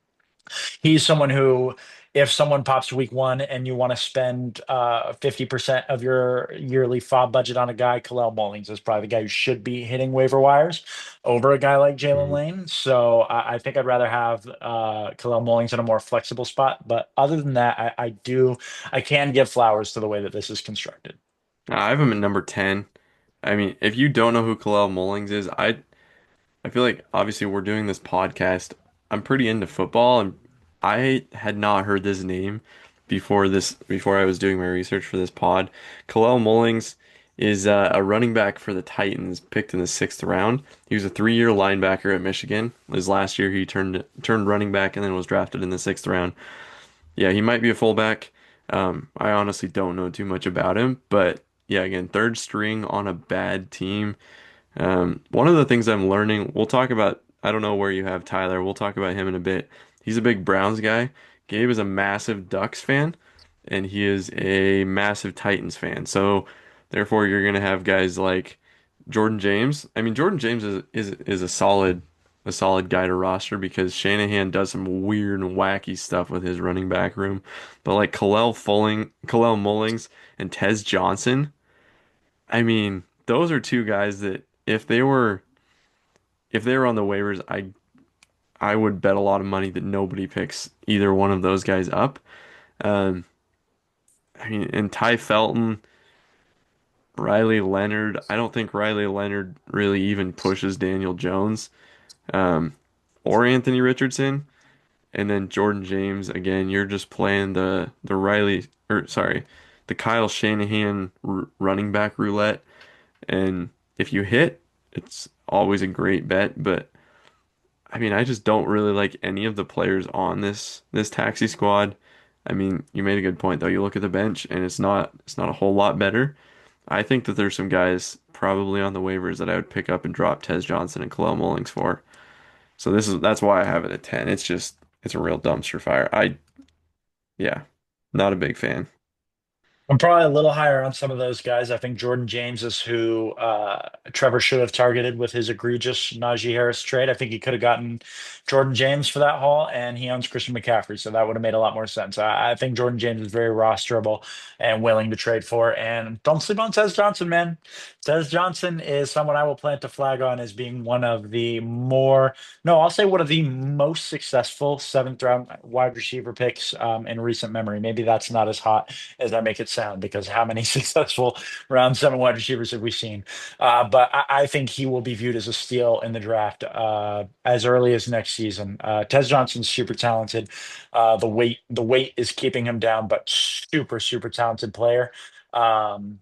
He's someone who, if someone pops week one and you want to spend 50% of your yearly fob budget on a guy, Kalel Mullings is probably the guy who should be hitting waiver wires over a guy like Jalen Mhm. Lane. So I think I'd rather have Kalel Mullings in a more flexible spot. But other than that, I can give flowers to the way that this is constructed. I have him at number 10. I mean, if you don't know who Kalel Mullings is, I feel like obviously we're doing this podcast. I'm pretty into football and I had not heard this name before I was doing my research for this pod. Kalel Mullings is a running back for the Titans, picked in the sixth round. He was a 3-year linebacker at Michigan. His last year he turned running back and then was drafted in the sixth round. Yeah, he might be a fullback. I honestly don't know too much about him, but yeah, again, third string on a bad team. One of the things I'm learning, we'll talk about, I don't know where you have Tyler. We'll talk about him in a bit. He's a big Browns guy. Gabe is a massive Ducks fan, and he is a massive Titans fan. So therefore, you're gonna have guys like Jordan James. I mean, Jordan James is a solid guy to roster because Shanahan does some weird and wacky stuff with his running back room. But like Kalel Mullings, and Tez Johnson. I mean, those are two guys that if they were on the waivers, I would bet a lot of money that nobody picks either one of those guys up. Um, I mean, and Ty Felton, Riley Leonard, I don't think Riley Leonard really even pushes Daniel Jones, um, or Anthony Richardson. And then Jordan James, again, you're just playing the Riley or sorry, the Kyle Shanahan running back roulette. And if you hit, it's always a great bet, but I mean, I just don't really like any of the players on this taxi squad. I mean, you made a good point though. You look at the bench and it's not a whole lot better. I think that there's some guys probably on the waivers that I would pick up and drop Tez Johnson and Khalil Mullings for. So that's why I have it at 10. It's a real dumpster fire. Yeah, not a big fan. I'm probably a little higher on some of those guys. I think Jordan James is who Trevor should have targeted with his egregious Najee Harris trade. I think he could have gotten Jordan James for that haul, and he owns Christian McCaffrey, so that would have made a lot more sense. I think Jordan James is very rosterable and willing to trade for. And don't sleep on Tez Johnson, man. Tez Johnson is someone I will plant a flag on as being one of the more, no, I'll say one of the most successful seventh round wide receiver picks in recent memory. Maybe that's not as hot as I make it sound, because how many successful round seven wide receivers have we seen? But I think he will be viewed as a steal in the draft as early as next season. Tez Johnson's super talented. The weight is keeping him down, but super talented player. Um,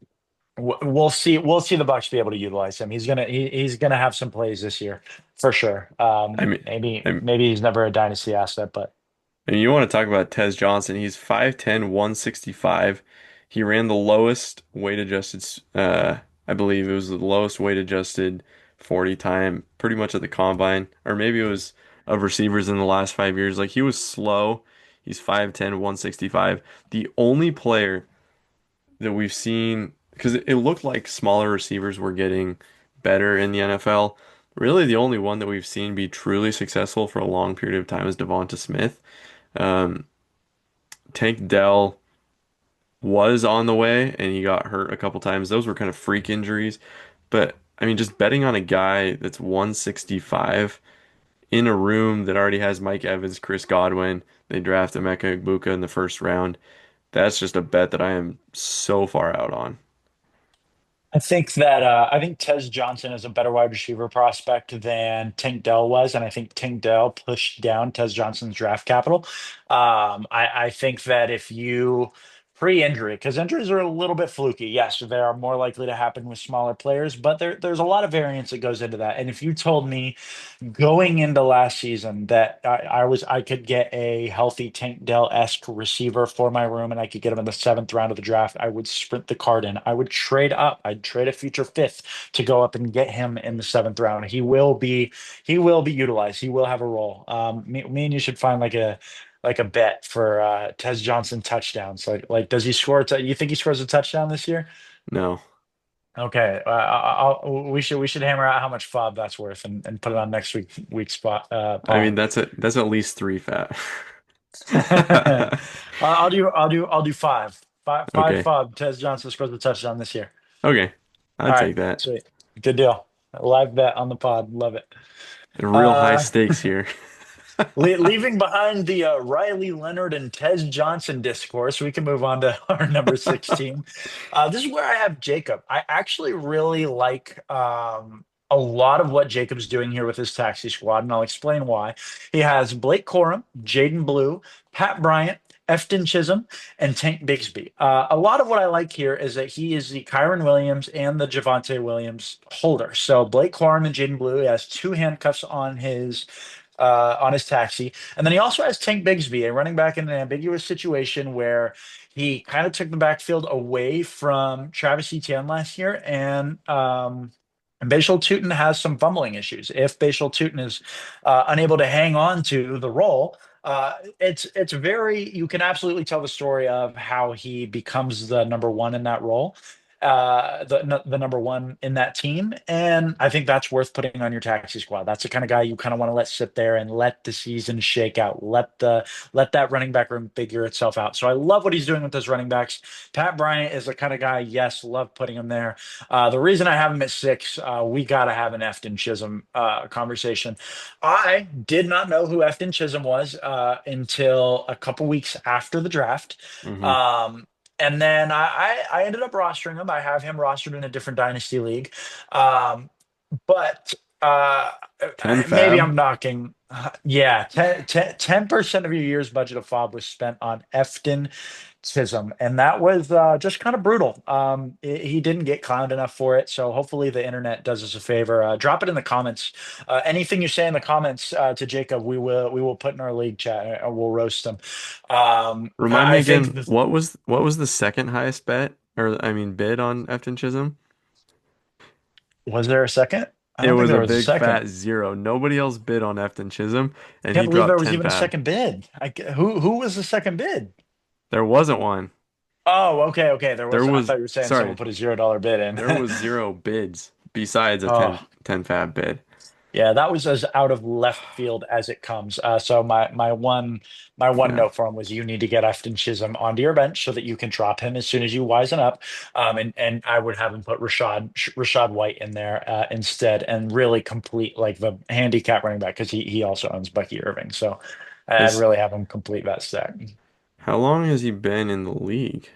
we'll see. We'll see the Bucks be able to utilize him. He's gonna have some plays this year for sure. I mean, Maybe I maybe he's never a dynasty asset, but And you want to talk about Tez Johnson. He's 5'10", 165. He ran the lowest weight adjusted, I believe it was the lowest weight adjusted 40 time pretty much at the combine, or maybe it was of receivers in the last 5 years. Like he was slow. He's 5'10", 165. The only player that we've seen, because it looked like smaller receivers were getting better in the NFL. Really, the only one that we've seen be truly successful for a long period of time is Devonta Smith. Um, Tank Dell was on the way and he got hurt a couple times. Those were kind of freak injuries. But I mean, just betting on a guy that's 165 in a room that already has Mike Evans, Chris Godwin, they draft Emeka Egbuka in the first round. That's just a bet that I am so far out on. I think Tez Johnson is a better wide receiver prospect than Tank Dell was, and I think Tank Dell pushed down Tez Johnson's draft capital. I think that if you pre-injury, because injuries are a little bit fluky, yes, they are more likely to happen with smaller players, but there's a lot of variance that goes into that. And if you told me going into last season that I could get a healthy Tank Dell-esque receiver for my room and I could get him in the seventh round of the draft, I would sprint the card in. I would trade up. I'd trade a future fifth to go up and get him in the seventh round. He will be utilized. He will have a role. Me and you should find like a bet for Tez Johnson touchdowns. Like does he score? You think he scores a touchdown this year? No. Okay, we should hammer out how much fob that's worth and put it on next week's spot I mean, pod. that's at least three fat. I'll do five Okay. fob. Tez Johnson scores a touchdown this year. Okay. All I'd right, take that. sweet, good deal. Live bet on the pod. Love it. Real high Uh, stakes here. Leaving behind the Riley Leonard and Tez Johnson discourse, we can move on to our number 16. This is where I have Jacob. I actually really like a lot of what Jacob's doing here with his taxi squad, and I'll explain why. He has Blake Corum, Jaden Blue, Pat Bryant, Efton Chisholm, and Tank Bigsby. A lot of what I like here is that he is the Kyron Williams and the Javante Williams holder. So Blake Corum and Jaden Blue, he has two handcuffs on his taxi. And then he also has Tank Bigsby, a running back in an ambiguous situation where he kind of took the backfield away from Travis Etienne last year. And Bashal Tutin has some fumbling issues. If Bashal Tutin is unable to hang on to the role, it's very, you can absolutely tell the story of how he becomes the number one in that role, the number one in that team. And I think that's worth putting on your taxi squad. That's the kind of guy you kind of want to let sit there and let the season shake out. Let that running back room figure itself out. So I love what he's doing with those running backs. Pat Bryant is the kind of guy, yes, love putting him there. The reason I have him at six, we got to have an Efton Chisholm conversation. I did not know who Efton Chisholm was until a couple weeks after the draft. hmm Um, and then I ended up rostering him. I have him rostered in a different dynasty league. Um, but10 maybe fab. I'm knocking. Yeah, 10% of your year's budget of FOB was spent on Efton Chisholm, and that was just kind of brutal. He didn't get clowned enough for it, so hopefully the internet does us a favor. Drop it in the comments. Anything you say in the comments to Jacob, we will put in our league chat, and we'll roast him. Remind me I think again, what was the second highest bet, or I mean bid on Efton Chisholm? was there a second? I It don't think was there a was a big second. fat zero. Nobody else bid on Efton Chisholm, and Can't he believe there dropped was 10 even a fab. second bid. Who was the second bid? There wasn't one. Oh, okay, okay. There There was. I was, thought you were saying someone sorry, put a $0 bid in. there was zero bids besides a Oh, ten fab bid. yeah, that was as out of left field as it comes. So my one Yeah. note for him was you need to get Efton Chisholm onto your bench so that you can drop him as soon as you wisen up. And I would have him put Rashad White in there instead and really complete like the handicap running back because he also owns Bucky Irving. So I'd Is really have him complete that stack. How long has he been in the league?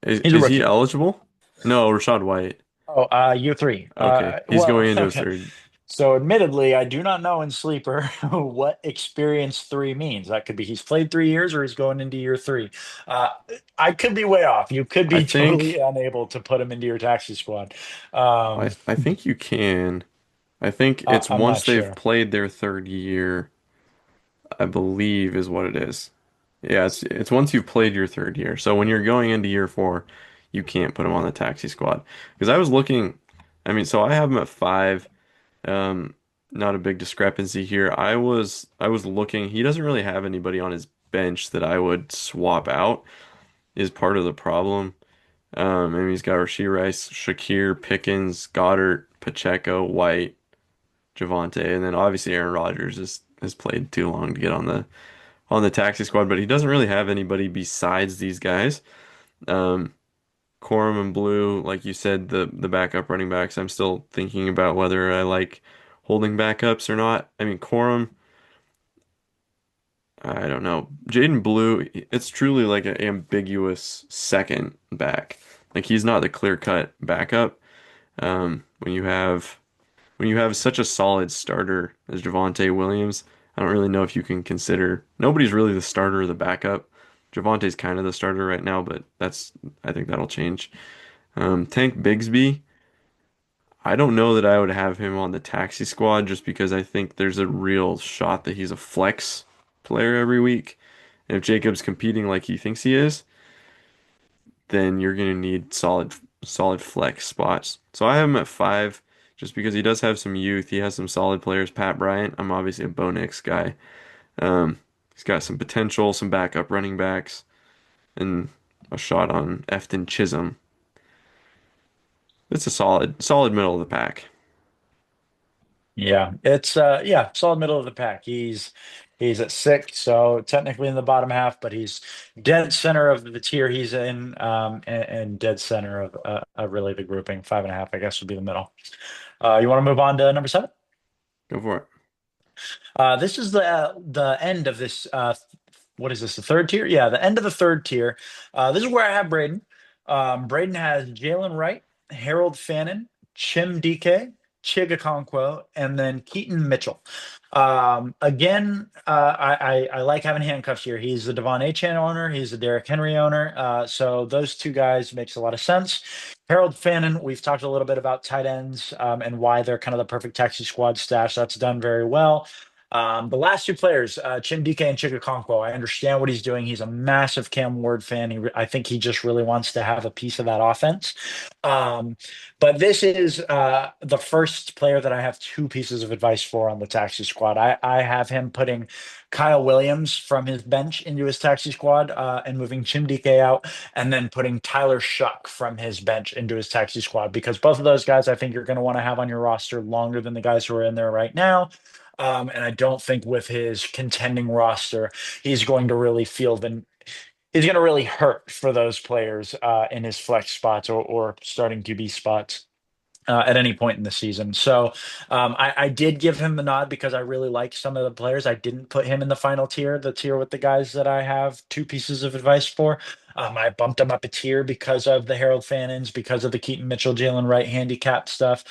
Is He's a is he rookie. eligible? No, Rashad White. Oh, year three. Okay, he's Well, going into his okay. third. So, admittedly, I do not know in Sleeper what experience three means. That could be he's played 3 years or he's going into year three. Uh, I could be way off. You could I be totally think unable to put him into your taxi squad. Um, I think you can. I think it's I'm once not they've sure. played their third year, I believe is what it is. Yeah, it's once you've played your third year. So when you're going into year four, you can't put him on the taxi squad. Because I was looking, I mean, so I have him at five. Um, Not a big discrepancy here. I was looking. He doesn't really have anybody on his bench that I would swap out. Is part of the problem. And he's got Rashee Rice, Shakir, Pickens, Goddard, Pacheco, White, Javante, and then obviously Aaron Rodgers has played too long to get on the taxi squad, but he doesn't really have anybody besides these guys. Um, Corum and Blue, like you said, the backup running backs. I'm still thinking about whether I like holding backups or not. I mean, Corum, I don't know. Jaden Blue, it's truly like an ambiguous second back. Like he's not the clear-cut backup. When you have such a solid starter as Javonte Williams, I don't really know if you can consider nobody's really the starter or the backup. Javonte's kind of the starter right now, but I think that'll change. Tank Bigsby, I don't know that I would have him on the taxi squad just because I think there's a real shot that he's a flex player every week. And if Jacob's competing like he thinks he is, then you're going to need solid flex spots. So I have him at five just because he does have some youth. He has some solid players. Pat Bryant, I'm obviously a Bo Nix guy. Um, he's got some potential, some backup running backs, and a shot on Efton Chisholm. It's a solid middle of the pack. Yeah, it's yeah, solid middle of the pack. He's at six, so technically in the bottom half, but he's dead center of the tier he's in, and dead center of really the grouping. 5.5, I guess, would be the middle. You want to move on to number seven? Go for it. This is the end of this. What is this? The third tier? Yeah, the end of the third tier. This is where I have Braden. Braden has Jalen Wright, Harold Fannin, Chim DK, Chigakonkwo, and then Keaton Mitchell. Again, I like having handcuffs here. He's the Devon Achane owner. He's the Derrick Henry owner. So those two guys makes a lot of sense. Harold Fannin, we've talked a little bit about tight ends and why they're kind of the perfect taxi squad stash. That's done very well. The last two players, Chim DK and Chigakonkwo, I understand what he's doing. He's a massive Cam Ward fan. I think he just really wants to have a piece of that offense. Um, but this is the first player that I have two pieces of advice for on the taxi squad. I have him putting Kyle Williams from his bench into his taxi squad and moving Chim DK out, and then putting Tyler Shuck from his bench into his taxi squad because both of those guys I think you're going to want to have on your roster longer than the guys who are in there right now. And I don't think with his contending roster, he's going to really feel the he's going to really hurt for those players in his flex spots or starting QB spots. At any point in the season. So I did give him the nod because I really like some of the players. I didn't put him in the final tier, the tier with the guys that I have two pieces of advice for. I bumped him up a tier because of the Harold Fannins, because of the Keaton Mitchell, Jalen Wright handicap stuff.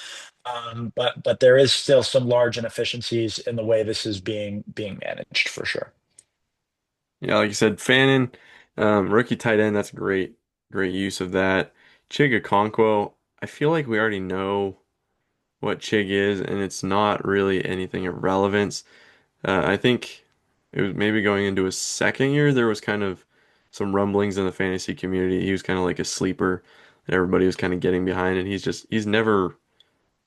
But there is still some large inefficiencies in the way this is being managed for sure. Yeah, like you said, Fannin. Rookie tight end, that's great, great use of that. Chig Okonkwo, I feel like we already know what Chig is, and it's not really anything of relevance. I think it was maybe going into his second year, there was kind of some rumblings in the fantasy community. He was kind of like a sleeper that everybody was kind of getting behind, and he's never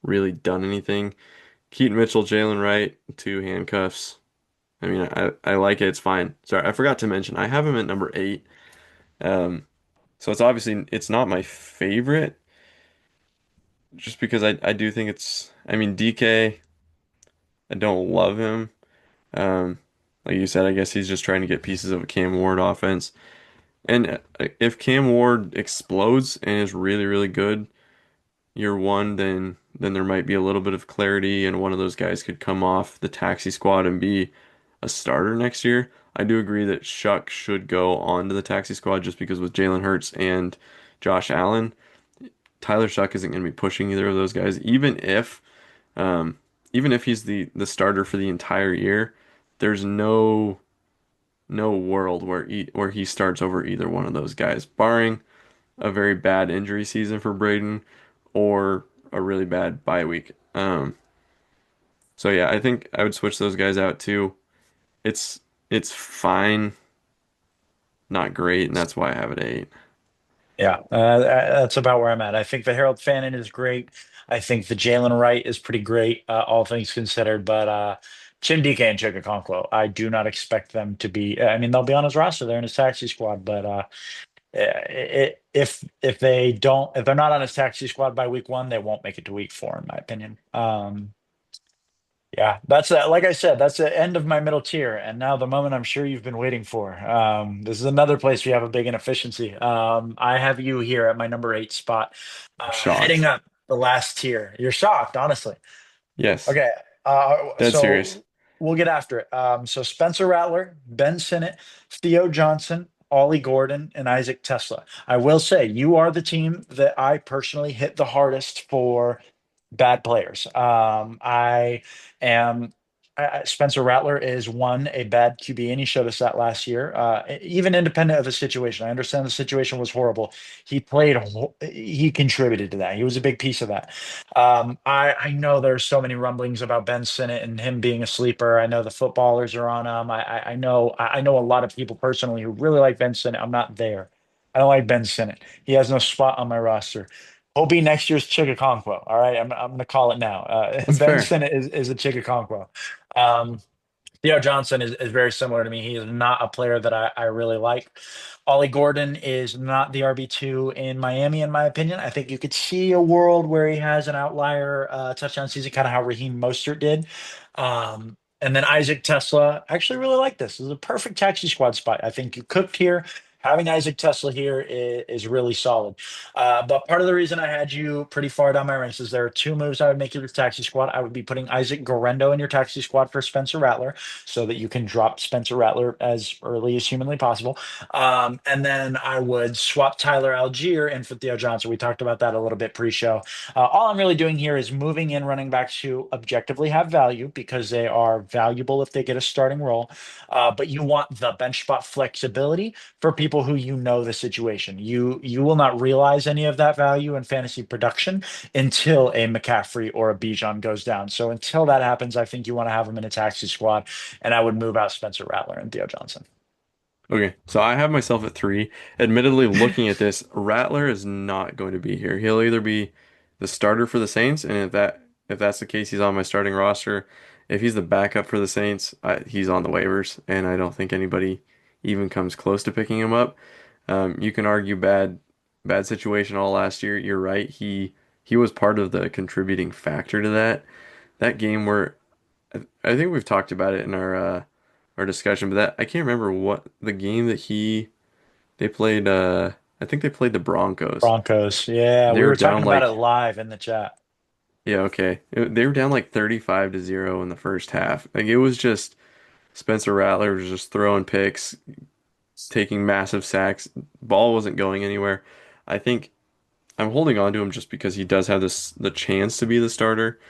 really done anything. Keaton Mitchell, Jalen Wright, two handcuffs. I mean, I like it. It's fine. Sorry, I forgot to mention I have him at number 8. So it's obviously it's not my favorite, just because I do think I mean DK, I don't love him. Um, like you said, I guess he's just trying to get pieces of a Cam Ward offense. And if Cam Ward explodes and is really, really good year one, then there might be a little bit of clarity, and one of those guys could come off the taxi squad and be a starter next year. I do agree that Shuck should go on to the taxi squad just because with Jalen Hurts and Josh Allen, Tyler Shuck isn't going to be pushing either of those guys, um, even if he's the starter for the entire year. There's no world where he starts over either one of those guys, barring a very bad injury season for Braden or a really bad bye week. So yeah, I think I would switch those guys out too. It's fine, not great, and that's why I have it 8. Yeah, that's about where I'm at. I think the Harold Fannin is great. I think the Jalen Wright is pretty great, all things considered. But Chim DK and Chig Okonkwo, I do not expect them to be. I mean, they'll be on his roster. They're in his taxi squad. But if they don't, if they're not on his taxi squad by week one, they won't make it to week four, in my opinion. Yeah, that's like I said, that's the end of my middle tier, and now the moment I'm sure you've been waiting for. This is another place we have a big inefficiency. I have you here at my number 8 spot, heading Shocked. up the last tier. You're shocked, honestly. Yes, Okay, dead serious. so we'll get after it. So Spencer Rattler, Ben Sinnott, Theo Johnson, Ollie Gordon, and Isaac Tesla. I will say you are the team that I personally hit the hardest for bad players. I am. Spencer Rattler is one a bad QB, and he showed us that last year. Even independent of the situation, I understand the situation was horrible. He played. He contributed to that. He was a big piece of that. I know there's so many rumblings about Ben Sinnott and him being a sleeper. I know the footballers are on him. I know a lot of people personally who really like Ben Sinnott. I'm not there. I don't like Ben Sinnott. He has no spot on my roster. He'll be next year's Chigakonkwo. All right, I'm going to call it now. That's Ben fair. Sinnott is a Chigakonkwo. Um, Theo Johnson is very similar to me. He is not a player that I really like. Ollie Gordon is not the RB2 in Miami, in my opinion. I think you could see a world where he has an outlier touchdown season, kind of how Raheem Mostert did. And then Isaac Tesla, I actually really like this. This is a perfect taxi squad spot. I think you cooked here. Having Isaac Tesla here is really solid. But part of the reason I had you pretty far down my ranks is there are two moves I would make you your taxi squad. I would be putting Isaac Garendo in your taxi squad for Spencer Rattler so that you can drop Spencer Rattler as early as humanly possible. And then I would swap Tyler Algier in for Theo Johnson. We talked about that a little bit pre-show. All I'm really doing here is moving in running backs who objectively have value because they are valuable if they get a starting role. But you want the bench spot flexibility for people who you know the situation. You will not realize any of that value in fantasy production until a McCaffrey or a Bijan goes down. So until that happens, I think you want to have them in a taxi squad, and I would move out Spencer Rattler and Theo Johnson. Okay, so I have myself at 3. Admittedly, looking at this, Rattler is not going to be here. He'll either be the starter for the Saints, and if that's the case, he's on my starting roster. If he's the backup for the Saints, he's on the waivers, and I don't think anybody even comes close to picking him up. You can argue bad situation all last year. You're right. He was part of the contributing factor to that game where I think we've talked about it in our discussion, but that I can't remember what the game that he they played. I think they played the Broncos. Broncos. Yeah, They we were were down talking about it like live in the chat. yeah, okay. They were down like 35-0 in the first half. Like it was just Spencer Rattler was just throwing picks, taking massive sacks. Ball wasn't going anywhere. I think I'm holding on to him just because he does have the chance to be the starter.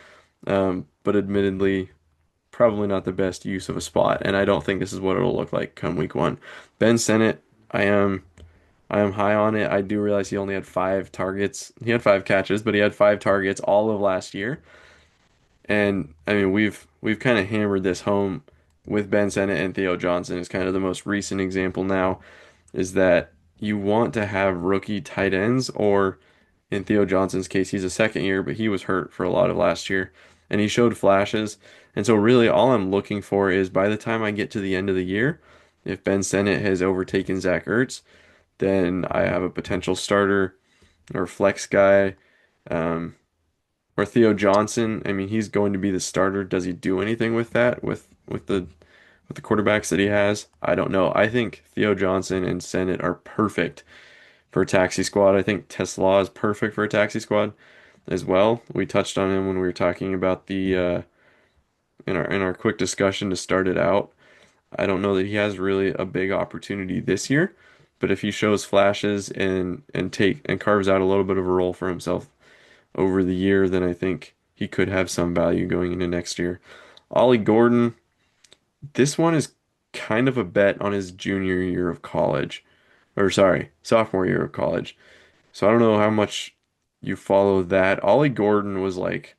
But admittedly, probably not the best use of a spot, and I don't think this is what it'll look like come week one. Ben Sinnott, I am I am high on it. I do realize he only had 5 targets. He had 5 catches, but he had 5 targets all of last year. And I mean, we've kind of hammered this home with Ben Sennett and Theo Johnson is kind of the most recent example now, is that you want to have rookie tight ends, or in Theo Johnson's case, he's a second year, but he was hurt for a lot of last year, and he showed flashes. And so really all I'm looking for is by the time I get to the end of the year, if Ben Sennett has overtaken Zach Ertz, then I have a potential starter or flex guy. Um, or Theo Johnson, I mean, he's going to be the starter. Does he do anything with that with the quarterbacks that he has? I don't know. I think Theo Johnson and Sennett are perfect for a taxi squad. I think Tesla is perfect for a taxi squad as well. We touched on him when we were talking about the in our quick discussion to start it out. I don't know that he has really a big opportunity this year, but if he shows flashes and carves out a little bit of a role for himself over the year, then I think he could have some value going into next year. Ollie Gordon, this one is kind of a bet on his junior year of college, or sorry, sophomore year of college. So I don't know how much you follow that. Ollie Gordon was like,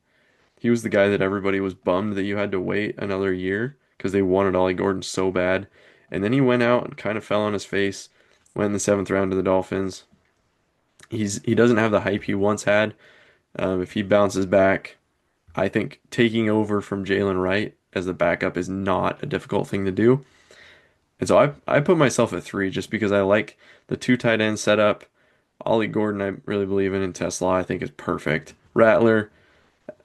he was the guy that everybody was bummed that you had to wait another year because they wanted Ollie Gordon so bad. And then he went out and kind of fell on his face, went in the seventh round to the Dolphins. He doesn't have the hype he once had. If he bounces back, I think taking over from Jalen Wright as the backup is not a difficult thing to do. And so I put myself at 3 just because I like the 2 tight end setup. Ollie Gordon, I really believe in, and Tesla, I think is perfect. Rattler,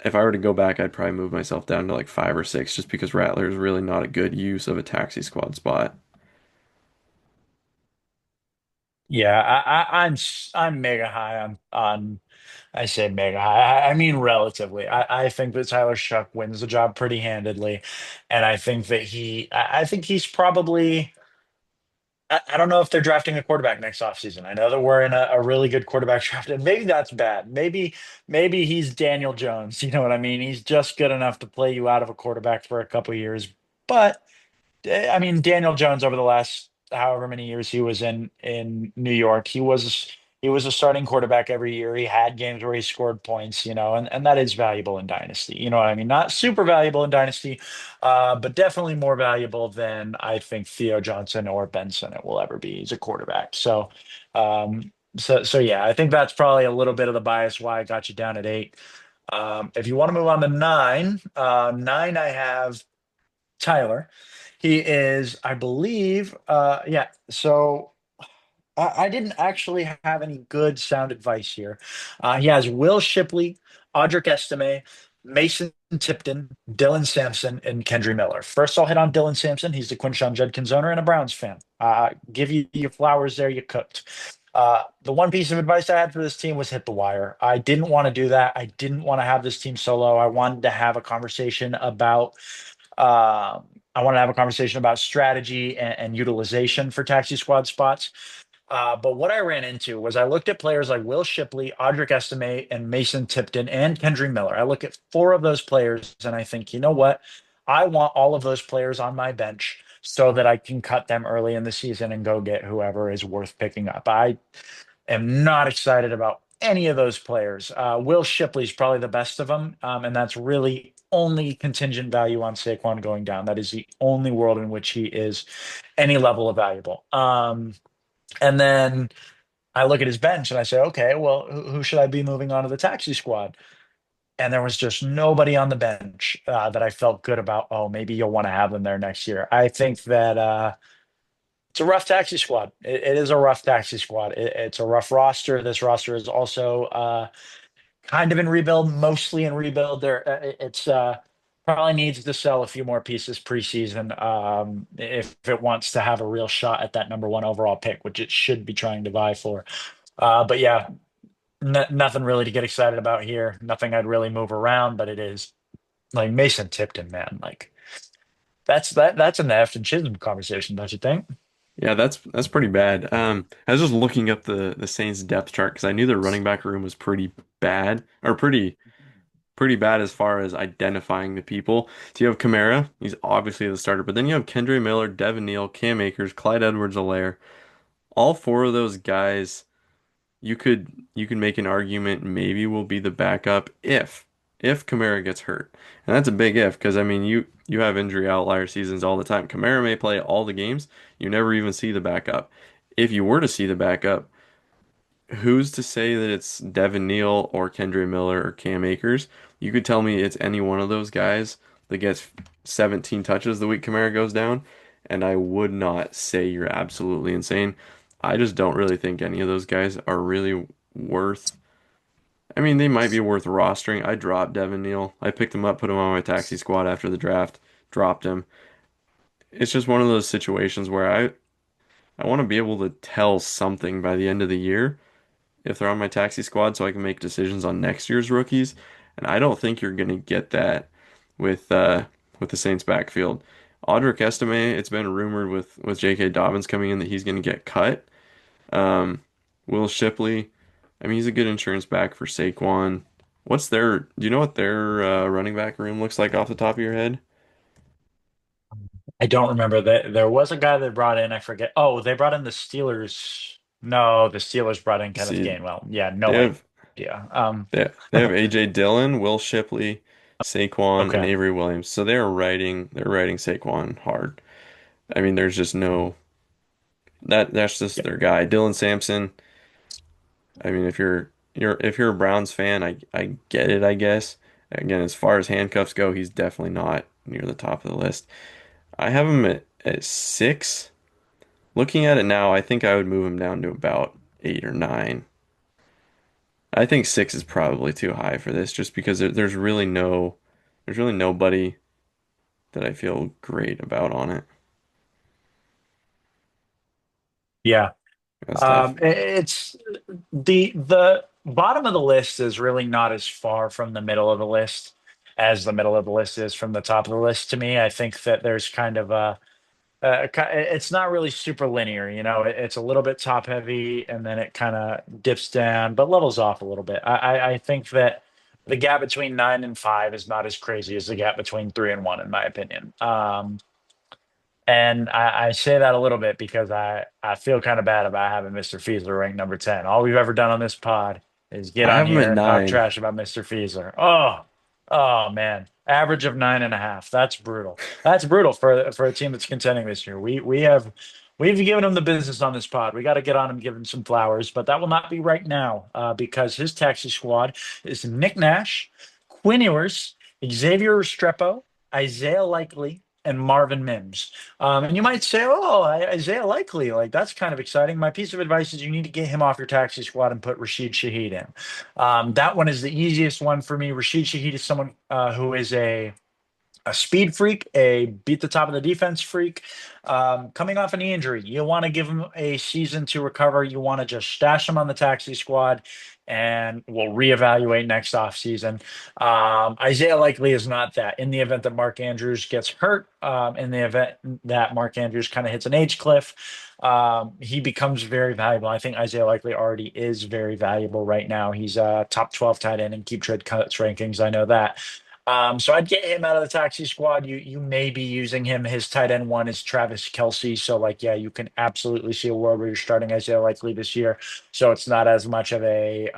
if I were to go back, I'd probably move myself down to like 5 or 6 just because Rattler is really not a good use of a taxi squad spot. Yeah, I'm mega high on I say mega high. I mean relatively. I think that Tyler Shuck wins the job pretty handedly, and I think that I think he's probably. I don't know if they're drafting a quarterback next offseason. I know that we're in a really good quarterback draft, and maybe that's bad. Maybe he's Daniel Jones. You know what I mean? He's just good enough to play you out of a quarterback for a couple years, but I mean, Daniel Jones over the last however many years he was in New York, he was a starting quarterback every year. He had games where he scored points, you know, and that is valuable in Dynasty. You know what I mean? Not super valuable in Dynasty, but definitely more valuable than I think Theo Johnson or Ben Sinnott will ever be as a quarterback. So yeah, I think that's probably a little bit of the bias why I got you down at 8. If you want to move on to 9, 9 I have Tyler. He is, I believe, yeah. So I didn't actually have any good sound advice here. He has Will Shipley, Audric Estime, Mason Tipton, Dylan Sampson, and Kendry Miller. First, I'll hit on Dylan Sampson. He's the Quinshon Judkins owner and a Browns fan. Give you your flowers there, you cooked. The one piece of advice I had for this team was hit the wire. I didn't want to do that. I didn't want to have this team solo. I wanted to have a conversation about I want to have a conversation about strategy and utilization for taxi squad spots. But what I ran into was I looked at players like Will Shipley, Audric Estime, and Mason Tipton, and Kendry Miller. I look at 4 of those players and I think, you know what? I want all of those players on my bench so that I can cut them early in the season and go get whoever is worth picking up. I am not excited about any of those players. Will Shipley's probably the best of them, and that's really only contingent value on Saquon going down. That is the only world in which he is any level of valuable. And then I look at his bench and I say, okay, well, who should I be moving on to the taxi squad? And there was just nobody on the bench that I felt good about. Oh, maybe you'll want to have them there next year. I think that it's a rough taxi squad. It is a rough taxi squad. It's a rough roster. This roster is also kind of in rebuild, mostly in rebuild. It's probably needs to sell a few more pieces preseason if it wants to have a real shot at that number 1 overall pick, which it should be trying to vie for. But yeah, nothing really to get excited about here. Nothing I'd really move around, but it is like Mason Tipton, man. Like that's an Afton Chisholm conversation, don't you think? Yeah, that's pretty bad. I was just looking up the Saints depth chart because I knew their running back room was pretty bad or pretty bad as far as identifying the people. So you have Kamara, he's obviously the starter, but then you have Kendra Miller, Devin Neal, Cam Akers, Clyde Edwards-Helaire, all four of those guys, you could make an argument maybe will be the backup if Kamara gets hurt. And that's a big if because I mean you have injury outlier seasons all the time. Kamara may play all the games, you never even see the backup. If you were to see the backup, who's to say that it's Devin Neal or Kendre Miller or Cam Akers? You could tell me it's any one of those guys that gets 17 touches the week Kamara goes down, and I would not say you're absolutely insane. I just don't really think any of those guys are really worth. I mean, they might be worth rostering. I dropped Devin Neal. I picked him up, put him on my taxi squad after the draft, dropped him. It's just one of those situations where I want to be able to tell something by the end of the year if they're on my taxi squad so I can make decisions on next year's rookies. And I don't think you're gonna get that with the Saints backfield. Audric Estime, it's been rumored with J.K. Dobbins coming in that he's gonna get cut. Um, Will Shipley, I mean he's a good insurance back for Saquon. Do you know what their running back room looks like off the top of your head? I don't remember that there was a guy they brought in. I forget. Oh, they brought in the Steelers. No, the Steelers brought in Kenneth See, Gainwell. Yeah, they no have idea. they have A.J. Dillon, Will Shipley, Saquon, and Okay. Avery Williams. So they're riding Saquon hard. I mean, there's just no that's just Yeah. their guy. Dylan Sampson. I mean, if you're a Browns fan, I get it, I guess. Again, as far as handcuffs go, he's definitely not near the top of the list. I have him at six. Looking at it now, I think I would move him down to about eight or nine. I think six is probably too high for this, just because there's really nobody that I feel great about on it. Yeah. That's tough. It's the bottom of the list is really not as far from the middle of the list as the middle of the list is from the top of the list to me. I think that there's kind of it's not really super linear, you know. It's a little bit top heavy and then it kind of dips down, but levels off a little bit. I think that the gap between 9 and 5 is not as crazy as the gap between 3 and 1, in my opinion. And I say that a little bit because I feel kind of bad about having Mr. Fiesler ranked number 10. All we've ever done on this pod is get I on have him at here and talk nine. trash about Mr. Fiesler. Oh man. Average of 9.5. That's brutal. That's brutal for a team that's contending this year. We've given him the business on this pod. We got to get on him, give him some flowers, but that will not be right now because his taxi squad is Nick Nash, Quinn Ewers, Xavier Restrepo, Isaiah Likely, and Marvin Mims. And you might say, "Oh, Isaiah Likely, like that's kind of exciting." My piece of advice is you need to get him off your taxi squad and put Rashid Shaheed in. That one is the easiest one for me. Rashid Shaheed is someone who is a speed freak, a beat the top of the defense freak, coming off an knee injury. You want to give him a season to recover. You want to just stash him on the taxi squad, and we'll reevaluate next offseason. Isaiah Likely is not that. In the event that Mark Andrews gets hurt, in the event that Mark Andrews kind of hits an age cliff, he becomes very valuable. I think Isaiah Likely already is very valuable right now. He's a top 12 tight end in Keep Trade Cuts rankings. I know that. So I'd get him out of the taxi squad. You may be using him. His tight end one is Travis Kelsey. So like, yeah, you can absolutely see a world where you're starting Isaiah Likely this year. So it's not as much of a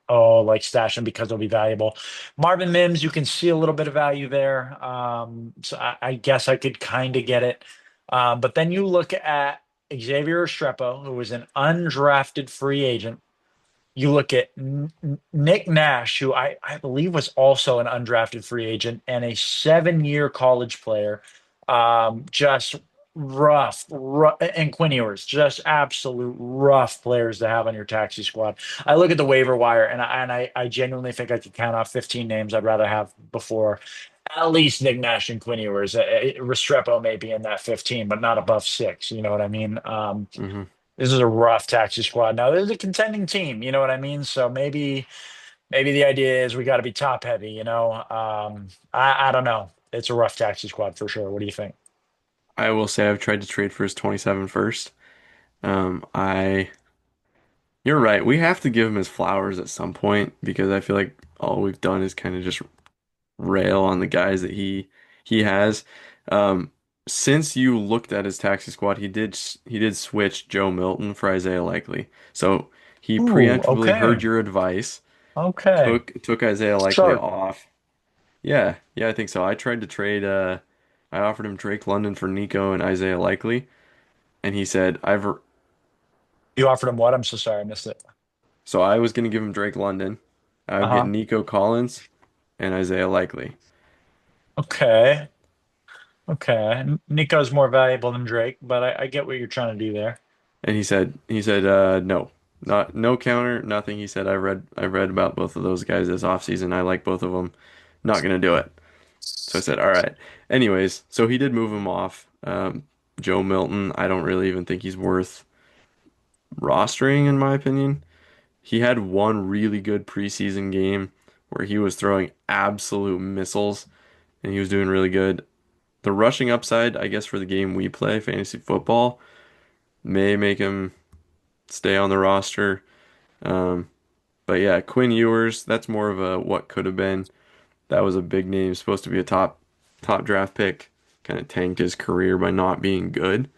like stash him because he'll be valuable. Marvin Mims, you can see a little bit of value there. So I guess I could kind of get it. But then you look at Xavier Restrepo, who was an undrafted free agent. You look at Nick Nash, who I believe was also an undrafted free agent and a 7 year college player. Just rough, and Quinn Ewers, just absolute rough players to have on your taxi squad. I look at the waiver wire and I genuinely think I could count off 15 names I'd rather have before at least Nick Nash and Quinn Ewers. Restrepo may be in that 15, but not above six. You know what I mean? Hmm. This is a rough taxi squad. Now, this is a contending team, you know what I mean? So maybe the idea is we got to be top heavy, you know? I don't know. It's a rough taxi squad for sure. What do you think? I will say I've tried to trade for his 27 first. I You're right. We have to give him his flowers at some point because I feel like all we've done is kind of just rail on the guys that he has. Um, since you looked at his taxi squad, he did switch Joe Milton for Isaiah Likely. So he Ooh, preemptively heard okay. your advice, Okay. took Isaiah Likely Sharp. off. Yeah, yeah, I think so. I tried to trade I offered him Drake London for Nico and Isaiah Likely, and he said You offered him what? I'm so sorry, I missed it. so I was gonna give him Drake London. I would get Uh-huh. Nico Collins and Isaiah Likely. Okay. Okay. Nico's more valuable than Drake, but I get what you're trying to do there. And he said no. Not no counter, nothing. He said I read about both of those guys this offseason. I like both of them. Not gonna do it. So I said, all right. Anyways, so he did move him off. Joe Milton, I don't really even think he's worth rostering in my opinion. He had one really good preseason game where he was throwing absolute missiles and he was doing really good. The rushing upside, I guess, for the game we play, fantasy football, may make him stay on the roster. Um, but yeah, Quinn Ewers, that's more of a what could have been. That was a big name, supposed to be a top draft pick. Kind of tanked his career by not being good.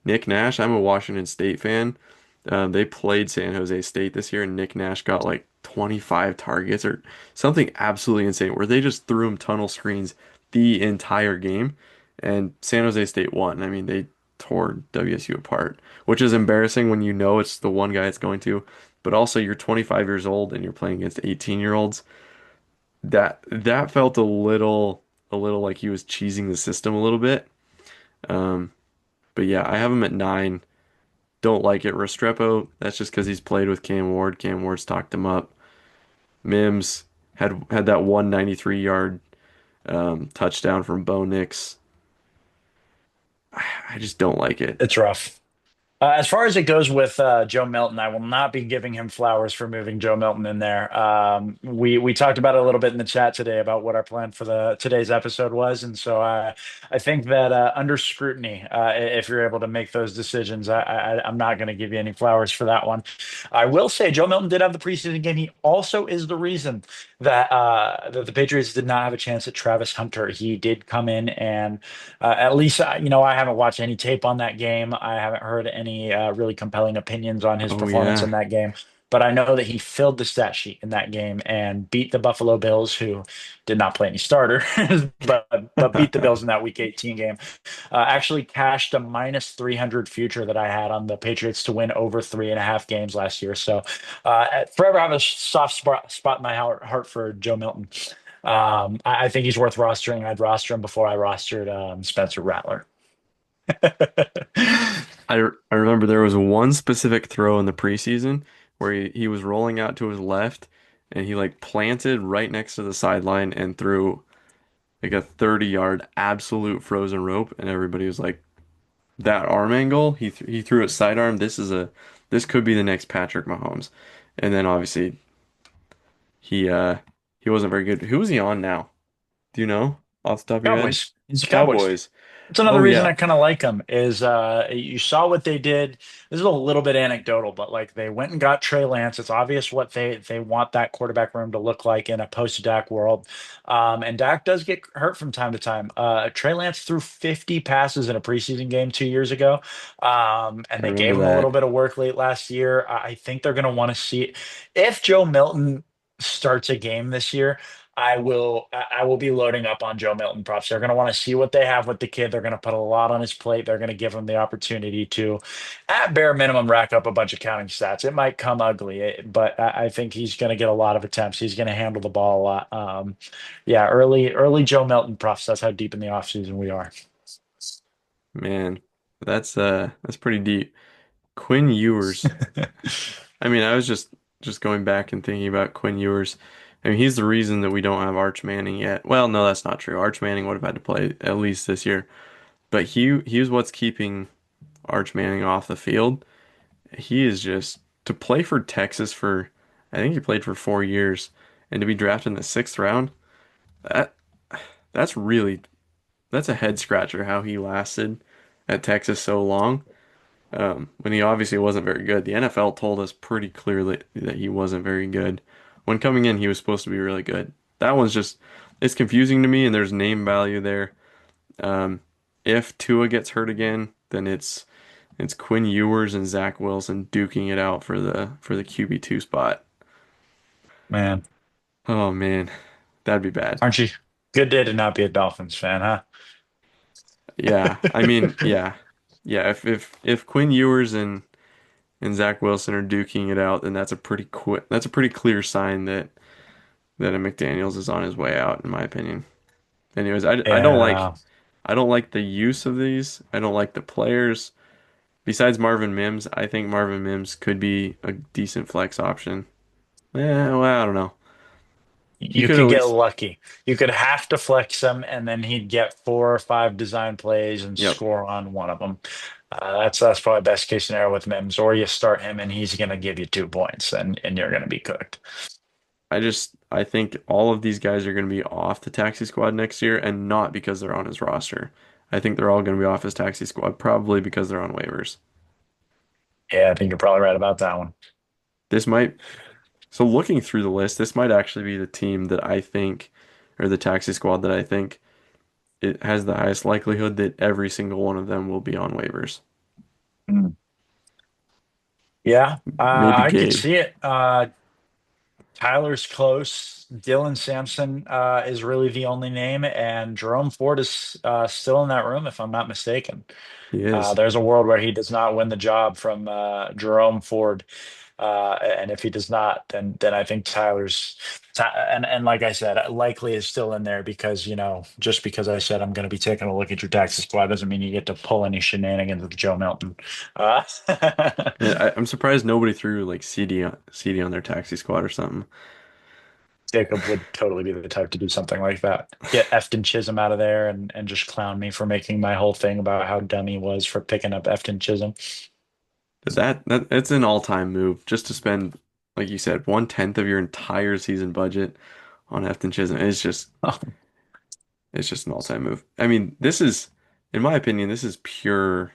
Nick Nash, I'm a Washington State fan. They played San Jose State this year, and Nick Nash got like 25 targets or something absolutely insane, where they just threw him tunnel screens the entire game, and San Jose State won. I mean, they tore WSU apart, which is embarrassing when you know it's the one guy it's going to, but also you're 25 years old and you're playing against 18-year-olds. That felt a little like he was cheesing the system a little bit. Um, but yeah, I have him at 9. Don't like it. Restrepo, that's just because he's played with Cam Ward. Cam Ward's talked him up. Mims had that 193-yard touchdown from Bo Nix. I just don't like it. It's rough. As far as it goes with Joe Milton, I will not be giving him flowers for moving Joe Milton in there. We talked about it a little bit in the chat today about what our plan for the today's episode was, and so I think that under scrutiny, if you're able to make those decisions, I'm not going to give you any flowers for that one. I will say Joe Milton did have the preseason game. He also is the reason that the Patriots did not have a chance at Travis Hunter. He did come in and at least, I haven't watched any tape on that game. I haven't heard any really compelling opinions on his Oh performance in yeah, that game. But I know that he filled the stat sheet in that game and beat the Buffalo Bills, who did not play any starter, but beat the Bills in that Week 18 game. Actually cashed a minus 300 future that I had on the Patriots to win over 3.5 games last year. So forever have a soft spot in my heart for Joe Milton. I think he's worth rostering. I'd roster him before I rostered Spencer Rattler. I remember there was one specific throw in the preseason where he was rolling out to his left and he like planted right next to the sideline and threw like a 30-yard absolute frozen rope and everybody was like that arm angle he threw it sidearm. This could be the next Patrick Mahomes. And then obviously he uh he wasn't very good. Who is he on now? Do you know off the top of your head? Cowboys. He's the Cowboys. Cowboys. That's another Oh reason yeah, I kind of like him is you saw what they did. This is a little bit anecdotal, but like they went and got Trey Lance. It's obvious what they want that quarterback room to look like in a post Dak world. And Dak does get hurt from time to time. Trey Lance threw 50 passes in a preseason game 2 years ago, and I they gave remember him a little that. bit of work late last year. I think they're going to want to see if Joe Milton starts a game this year. I will be loading up on Joe Milton props. They're going to want to see what they have with the kid. They're going to put a lot on his plate. They're going to give him the opportunity to, at bare minimum, rack up a bunch of counting stats. It might come ugly, but I think he's going to get a lot of attempts. He's going to handle the ball a lot. Yeah, early Joe Milton props. That's how deep in the offseason we are. Man, that's pretty deep. Quinn Ewers. I mean, I was just going back and thinking about Quinn Ewers. I mean, he's the reason that we don't have Arch Manning yet. Well, no, that's not true. Arch Manning would have had to play at least this year. But he was what's keeping Arch Manning off the field. He is just to play for Texas for I think he played for 4 years and to be drafted in the sixth round, that that's really that's a head scratcher how he lasted at Texas so long. When he obviously wasn't very good. The NFL told us pretty clearly that he wasn't very good. When coming in, he was supposed to be really good. That one's just, it's confusing to me, and there's name value there. Um, if Tua gets hurt again, then it's Quinn Ewers and Zach Wilson duking it out for the QB2 spot. Man, Oh man, that'd be bad. aren't you? Good day to not be a Dolphins fan, huh? Yeah, I mean, yeah, yeah. If Quinn Ewers and Zach Wilson are duking it out, then that's a pretty clear sign that a McDaniels is on his way out, in my opinion. Anyways, Yeah, I don't like the use of these. I don't like the players. Besides Marvin Mims, I think Marvin Mims could be a decent flex option. Well, I don't know. He you could could get always. lucky. You could have to flex him, and then he'd get 4 or 5 design plays and Yep. score on one of them. That's probably best case scenario with Mims. Or you start him, and he's going to give you 2 points, and you're going to be cooked. I think all of these guys are going to be off the taxi squad next year, and not because they're on his roster. I think they're all going to be off his taxi squad, probably because they're on waivers. Yeah, I think you're probably right about that one. This might, so looking through the list, this might actually be the team that I think, or the taxi squad that I think it has the highest likelihood that every single one of them will be on waivers. Mm. Yeah, Maybe I could Gabe. see it. Tyler's close. Dylan Sampson is really the only name, and Jerome Ford is still in that room, if I'm not mistaken. He is. There's a world where he does not win the job from Jerome Ford, and if he does not, then I think and like I said, likely is still in there because just because I said I'm going to be taking a look at your taxi squad doesn't mean you get to pull any shenanigans with Joe Milton. Uh, Yeah, I'm surprised nobody threw like CD on their taxi squad or something. Jacob would totally be the type to do something like that. Get Efton Chisholm out of there and just clown me for making my whole thing about how dumb he was for picking up Efton Chisholm. That's an all-time move just to spend, like you said, 1/10 of your entire season budget on Efton Chisholm. It's just an all-time move. I mean, in my opinion, this is pure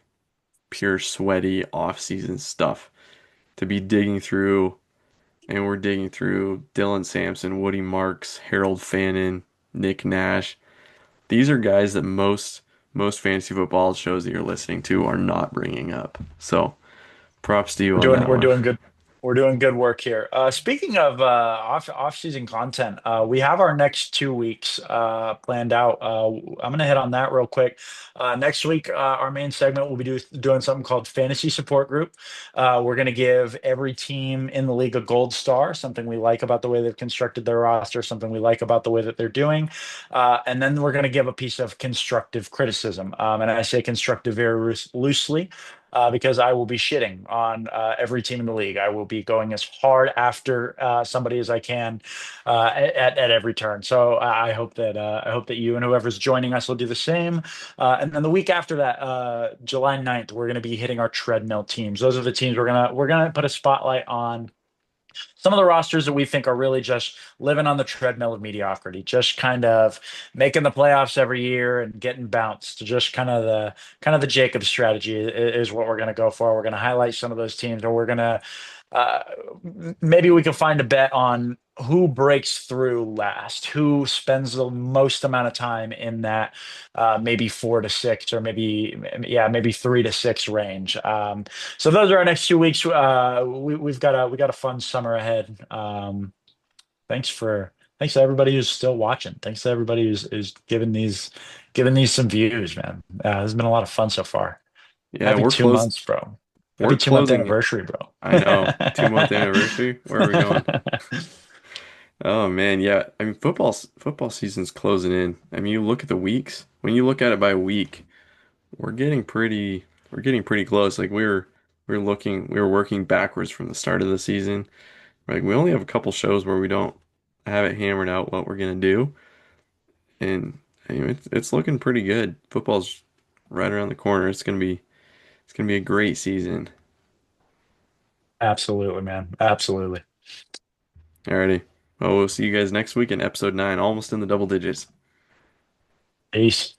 sweaty off-season stuff to be digging through, and we're digging through Dylan Sampson, Woody Marks, Harold Fannin, Nick Nash. These are guys that most fantasy football shows that you're listening to are not bringing up. So props to you We're on doing that we're one. doing good. We're doing good work here. Speaking of off-season content, we have our next 2 weeks planned out. I'm going to hit on that real quick. Next week, our main segment will be doing something called Fantasy Support Group. We're going to give every team in the league a gold star, something we like about the way they've constructed their roster, something we like about the way that they're doing, and then we're going to give a piece of constructive criticism. And I say constructive very loosely because I will be shitting on every team in the league. I will be going as hard after somebody as I can at every turn. So I hope that you and whoever's joining us will do the same. And then the week after that, July 9th, we're going to be hitting our treadmill teams. Those are the teams we're gonna put a spotlight on some of the rosters that we think are really just living on the treadmill of mediocrity, just kind of making the playoffs every year and getting bounced. Just kind of the Jacob strategy is what we're going to go for. We're going to highlight some of those teams, or we're going to uh, maybe we can find a bet on who breaks through last, who spends the most amount of time in that maybe 4 to 6, or maybe 3 to 6 range. So those are our next 2 weeks. We got a fun summer ahead. Thanks for thanks to everybody who's still watching. Thanks to everybody who's giving these some views, man. It's been a lot of fun so far. Yeah, Happy 2 months, bro. we're Happy 2 month closing it. anniversary, bro. I know. 2 month anniversary. Where are we going? Oh man, yeah. I mean, football season's closing in. I mean, you look at the weeks. When you look at it by week, we're getting pretty close. Like we were working backwards from the start of the season. Like we only have a couple shows where we don't have it hammered out what we're gonna do, and I mean, it's looking pretty good. Football's right around the corner. It's gonna be a great season. Absolutely, man. Absolutely. Alrighty. Well, we'll see you guys next week in episode 9, almost in the double digits. Peace.